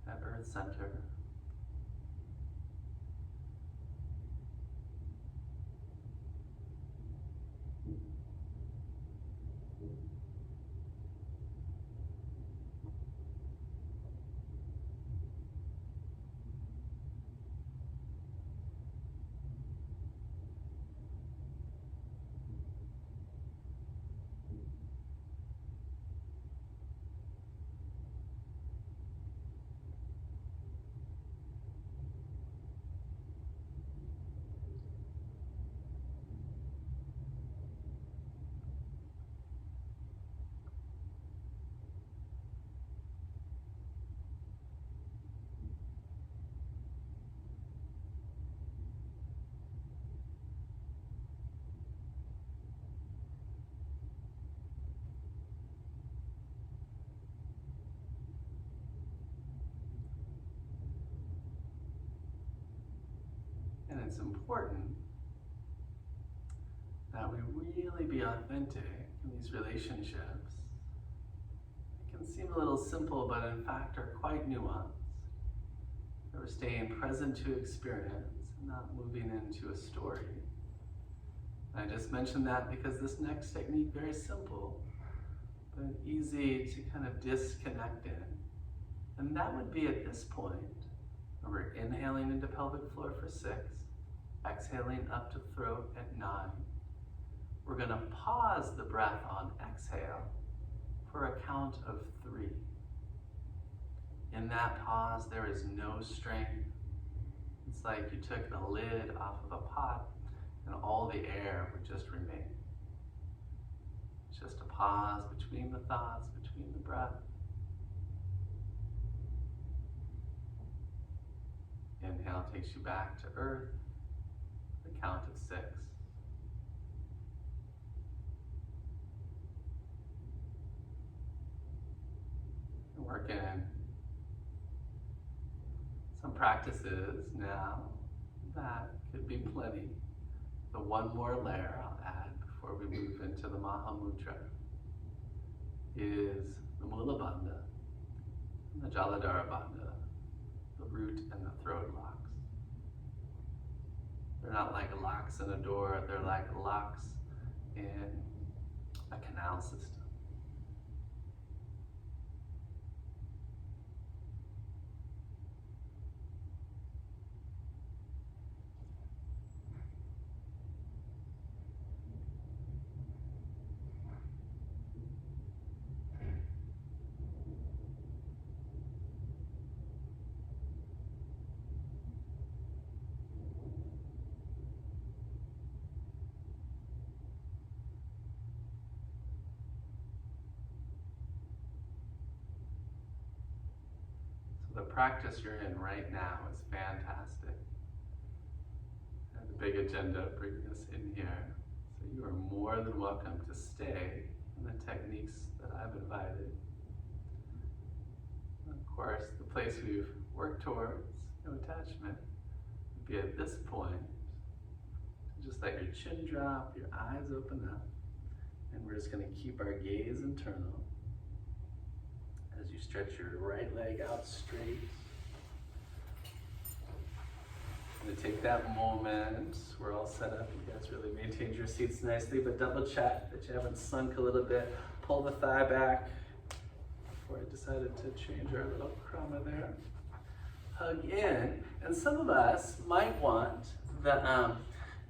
at earth center. And it's important that we really be authentic in these relationships. It can seem a little simple, but in fact are quite nuanced. That we're staying present to experience and not moving into a story. I just mentioned that because this next technique, very simple, but easy to kind of disconnect in. And that would be at this point, when we're inhaling into pelvic floor for 6, exhaling up to throat at 9. We're gonna pause the breath on exhale for a count of 3. In that pause, there is no strain. It's like you took the lid off of a pot and all the air would just remain. It's just a pause between the thoughts, between the breath. Inhale takes you back to earth, the count of 6. And working some practices now that could be plenty. The one more layer I'll add before we move into the Maha Mudra is the Mula Bandha and the Jaladhara Bandha, the root and the throat locks. They're not like locks in a door, they're like locks in a canal system. The practice you're in right now is fantastic. And the big agenda bringing us in here. So you are more than welcome to stay in the techniques that I've invited. And of course, the place we've worked towards, no attachment, would be at this point to just let your chin drop, your eyes open up, and we're just going to keep our gaze internal. As you stretch your right leg out straight. I'm going to take that moment. We're all set up. You guys really maintained your seats nicely, but double check that you haven't sunk a little bit. Pull the thigh back before I decided to change our little krama there. Hug in. And some of us might want the,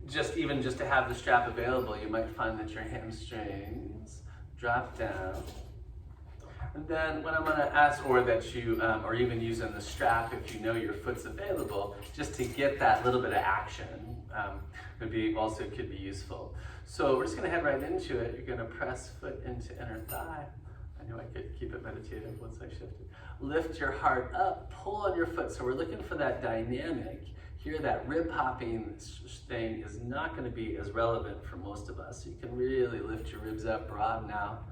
just to have the strap available. You might find that your hamstrings drop down. And then what I'm going to ask, or that you, or even using the strap if you know your foot's available, just to get that little bit of action, could be useful. So we're just going to head right into it. You're going to press foot into inner thigh. I knew I could keep it meditative once I shifted. Lift your heart up, pull on your foot. So we're looking for that dynamic. Here, that rib hopping thing is not going to be as relevant for most of us. So you can really lift your ribs up, broaden out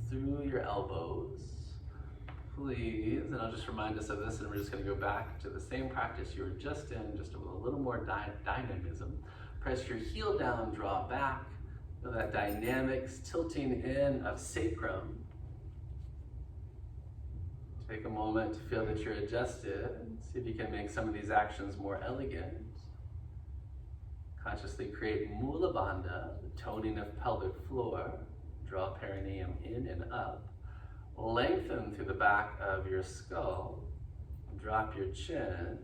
through your elbows, please. And I'll just remind us of this, and we're just going to go back to the same practice you were just in, just with a little more dynamism. Press your heel down, draw back. Feel that dynamics tilting in of sacrum. Take a moment to feel that you're adjusted. See if you can make some of these actions more elegant. Consciously create Mula Bandha, the toning of pelvic floor. Draw perineum in and up. Lengthen through the back of your skull. Drop your chin.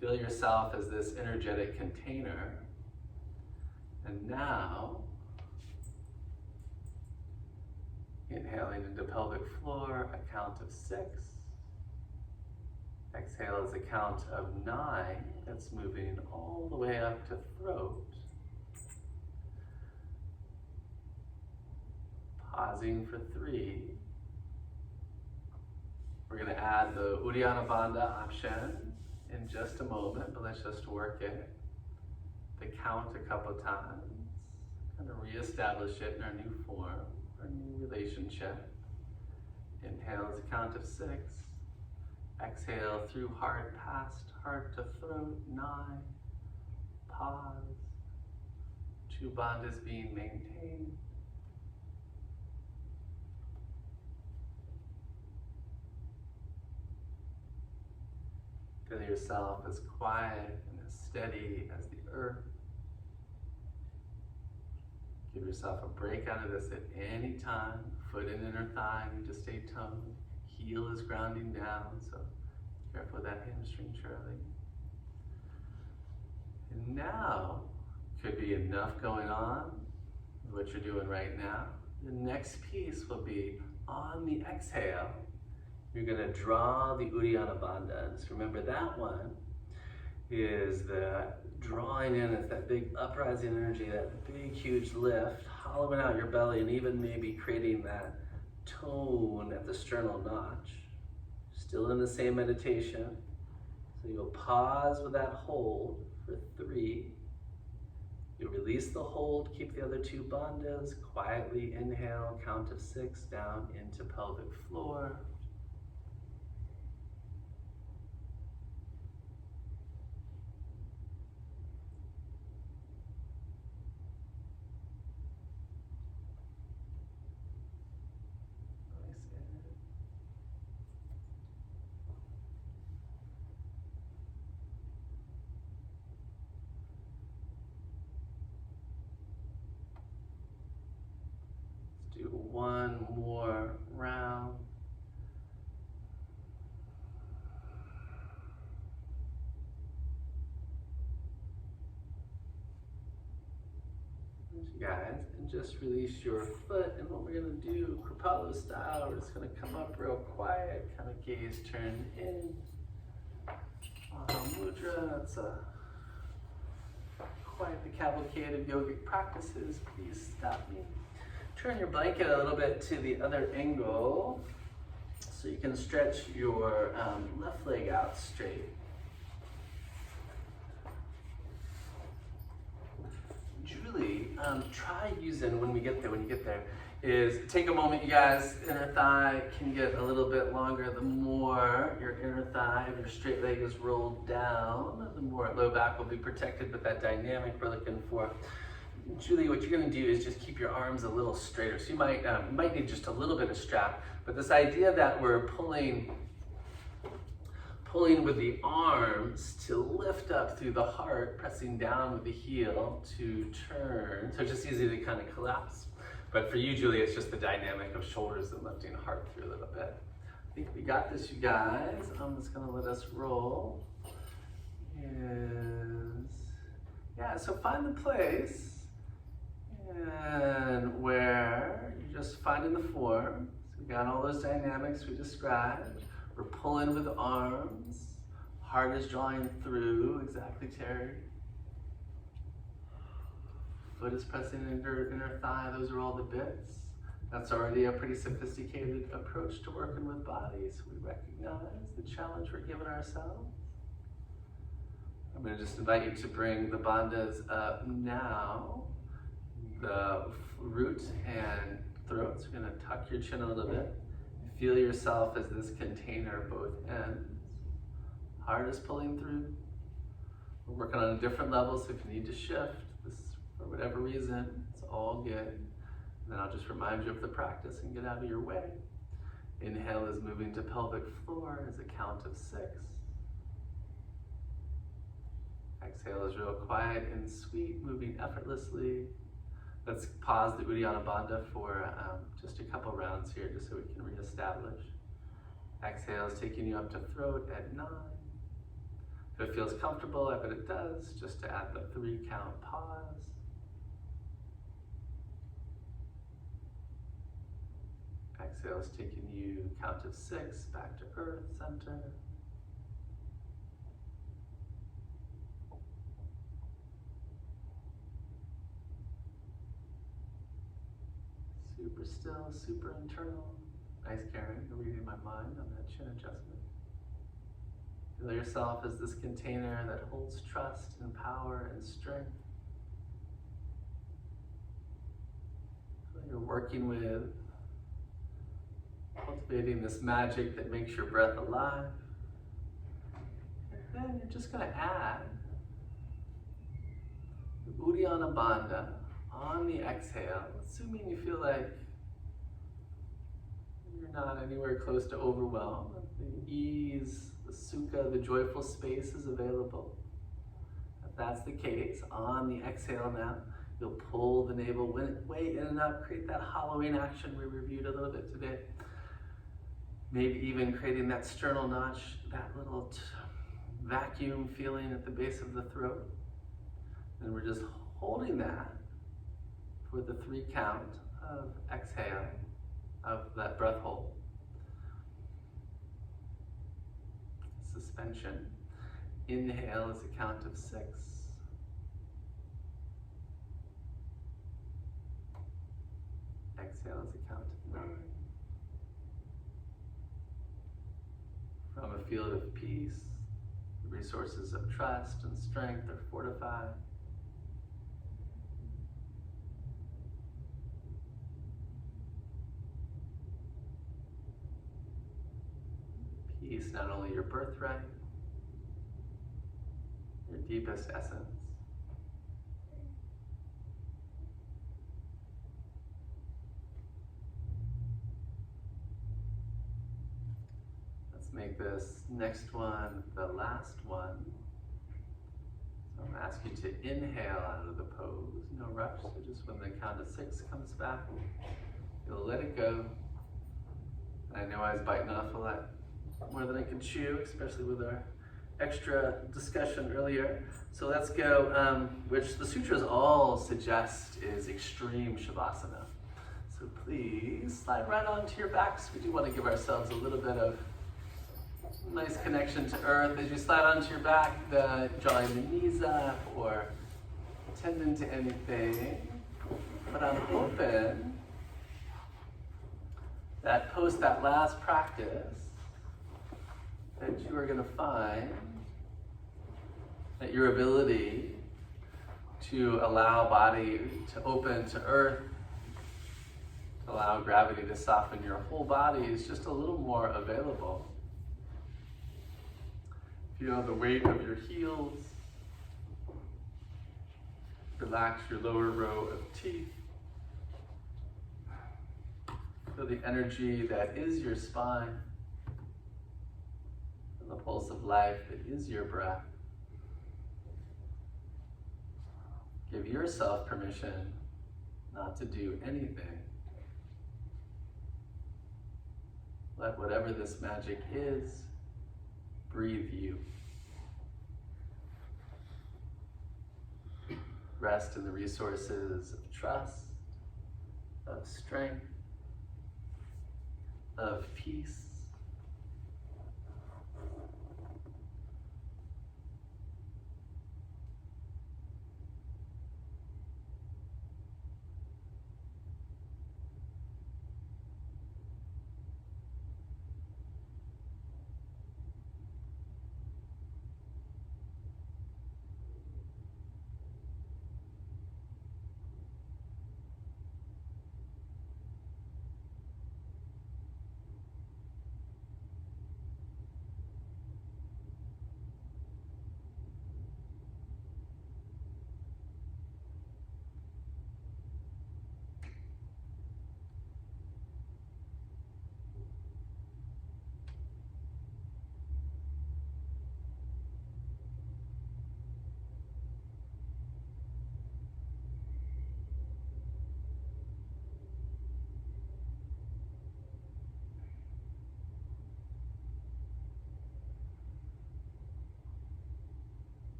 Feel yourself as this energetic container. And now, inhaling into pelvic floor, a count of 6. Exhale as a count of 9. That's moving all the way up to throat. Pausing for 3. We're going to add the Uddiyana Bandha option in just a moment, but let's just work it. The count a couple times. Kind of reestablish it in our new form, our new relationship. Inhale as a count of 6. Exhale through heart, past heart to throat, 9. Pause. 2 bandhas being maintained. Feel yourself as quiet and as steady as the earth. Give yourself a break out of this at any time. Foot and inner thigh need to stay toned. Heel is grounding down, so careful with that hamstring, Charlie. And now, could be enough going on with what you're doing right now. The next piece will be on the exhale. You're going to draw the Uddiyana Bandhas. Remember that one is the drawing in, it's that big uprising energy, that big huge lift, hollowing out your belly and even maybe creating that tone at the sternal notch. Still in the same meditation. So you'll pause with that hold for 3. You'll release the hold, keep the other 2 bandhas, quietly inhale, count of 6 down into pelvic floor. Do one more round. Guys, and just release your foot. And what we're going to do, Kripalu style, we're just going to come up real quiet, kind of gaze turned in. Maha Mudra, that's quite the cavalcade of yogic practices. Please stop me. Turn your blanket a little bit to the other angle so you can stretch your left leg out straight. Julie, try using, when you get there, is take a moment, you guys. Inner thigh can get a little bit longer. The more your inner thigh of your straight leg is rolled down, the more low back will be protected with that dynamic we're looking for. Julie, what you're going to do is just keep your arms a little straighter. So you might need just a little bit of strap, but this idea that we're pulling with the arms to lift up through the heart, pressing down with the heel to turn. So it's just easy to kind of collapse. But for you, Julie, it's just the dynamic of shoulders and lifting heart through a little bit. I think we got this, you guys. I'm just going to let us roll. Yeah, so find the place and where you're just finding the form. So we got all those dynamics we described. We're pulling with the arms. Heart is drawing through. Exactly, Terry. Foot is pressing into inner thigh. Those are all the bits. That's already a pretty sophisticated approach to working with bodies. We recognize the challenge we're giving ourselves. I'm going to just invite you to bring the bandhas up now. The root and throat. So you're going to tuck your chin a little bit. Feel yourself as this container, both ends. Heart is pulling through. We're working on a different level, so if you need to shift this for whatever reason, it's all good. And then I'll just remind you of the practice and get out of your way. Inhale is moving to pelvic floor as a count of 6. Exhale is real quiet and sweet, moving effortlessly. Let's pause the Uddiyana Bandha for just a couple rounds here, just so we can reestablish. Exhale is taking you up to throat at 9. If it feels comfortable, I bet it does, just to add the 3 count pause. Exhale is taking you count of 6 back to earth center. Super still, super internal. Nice, Karen, you're reading my mind on that chin adjustment. Feel yourself as this container that holds trust and power and strength. So you're working with cultivating this magic that makes your breath alive. And then you're just going to add the Uddiyana Bandha on the exhale, assuming you feel like you're not anywhere close to overwhelm. The ease, the sukha, the joyful space, is available. If that's the case, on the exhale now, you'll pull the navel way in and up, create that hollowing action we reviewed a little bit today. Maybe even creating that sternal notch, that little vacuum feeling at the base of the throat. And we're just holding that for the 3 count of exhale, of that breath hold. Suspension. Inhale is a count of 6. Exhale is a count of 9. From a field of peace, the resources of trust and strength are fortified. Peace, not only your birthright, your deepest essence. Let's make this next one the last one. So I'm going to ask you to inhale out of the pose, no rush, so just when the count of 6 comes back, you'll let it go. I know I was biting off a lot more than I could chew, especially with our extra discussion earlier. So let's go, which the sutras all suggest is extreme Shavasana. So please slide right onto your backs. We do want to give ourselves a little bit of nice connection to earth. As you slide onto your back, drawing the knees up or tending to anything. But I'm hoping that post that last practice, that you are going to find that your ability to allow body to open to earth, to allow gravity to soften your whole body is just a little more available. Feel the weight of your heels. Relax your lower row of teeth. Feel the energy that is your spine. The pulse of life that is your breath. Give yourself permission not to do anything. Let whatever this magic is, breathe you. Rest in the resources of trust, of strength, of peace.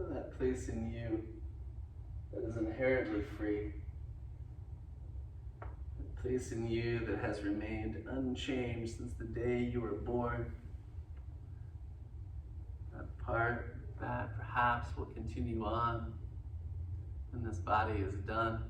Feel that place in you that is inherently free. That place in you that has remained unchanged since the day you were born. That part that perhaps will continue on when this body is done.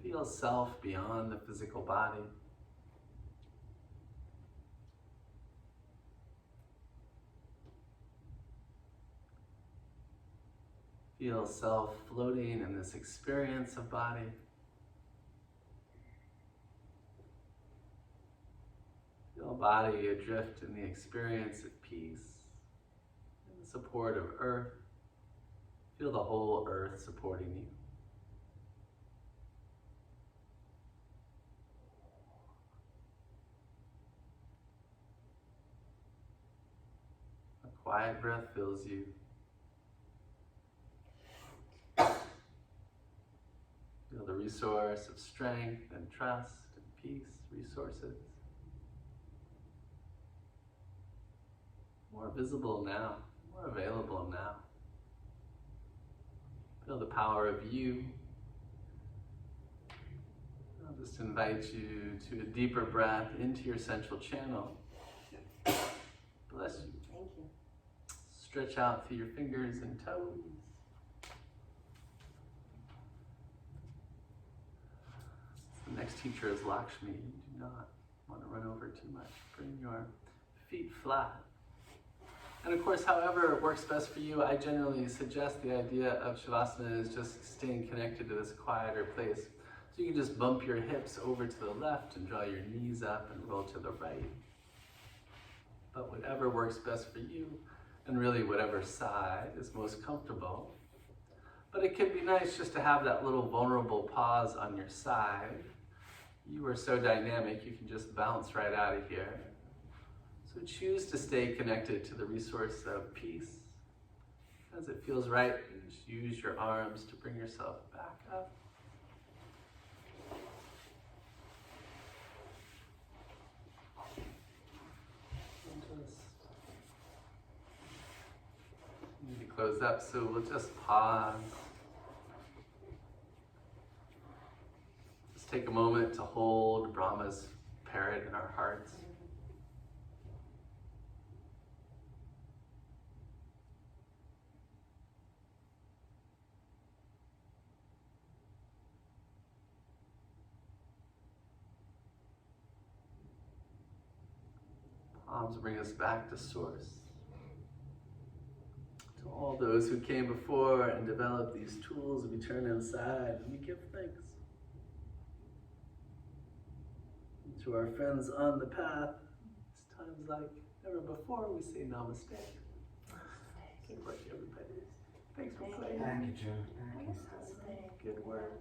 Feel self beyond the physical body. Feel self floating in this experience of body. Feel body adrift in the experience of peace, in the support of earth. Feel the whole earth supporting you. A quiet breath fills you. Feel the resource of strength and trust and peace resources. More visible now, more available now. Feel the power of you. I'll just invite you to a deeper breath into your central channel. Bless you. Thank you. Stretch out through your fingers and toes. The next teacher is Lakshmi. You do not want to run over too much. Bring your feet flat. And of course, however it works best for you, I generally suggest the idea of Shavasana is just staying connected to this quieter place. So you can just bump your hips over to the left and draw your knees up and roll to the right. But whatever works best for you, and really whatever side is most comfortable. But it can be nice just to have that little vulnerable pause on your side. You are so dynamic, you can just bounce right out of here. So choose to stay connected to the resource of peace. As it feels right, just use your arms to bring yourself back up. And just need to close up, so we'll just pause. Just take a moment to hold Brahma's parrot in our hearts. Palms bring us back to source. To all those who came before and developed these tools, we turn inside and we give thanks. And to our friends on the path, it's times like never before, we say namaste. Good work, everybody. Thanks for playing. Thank you, Joe. Namaste. Good work.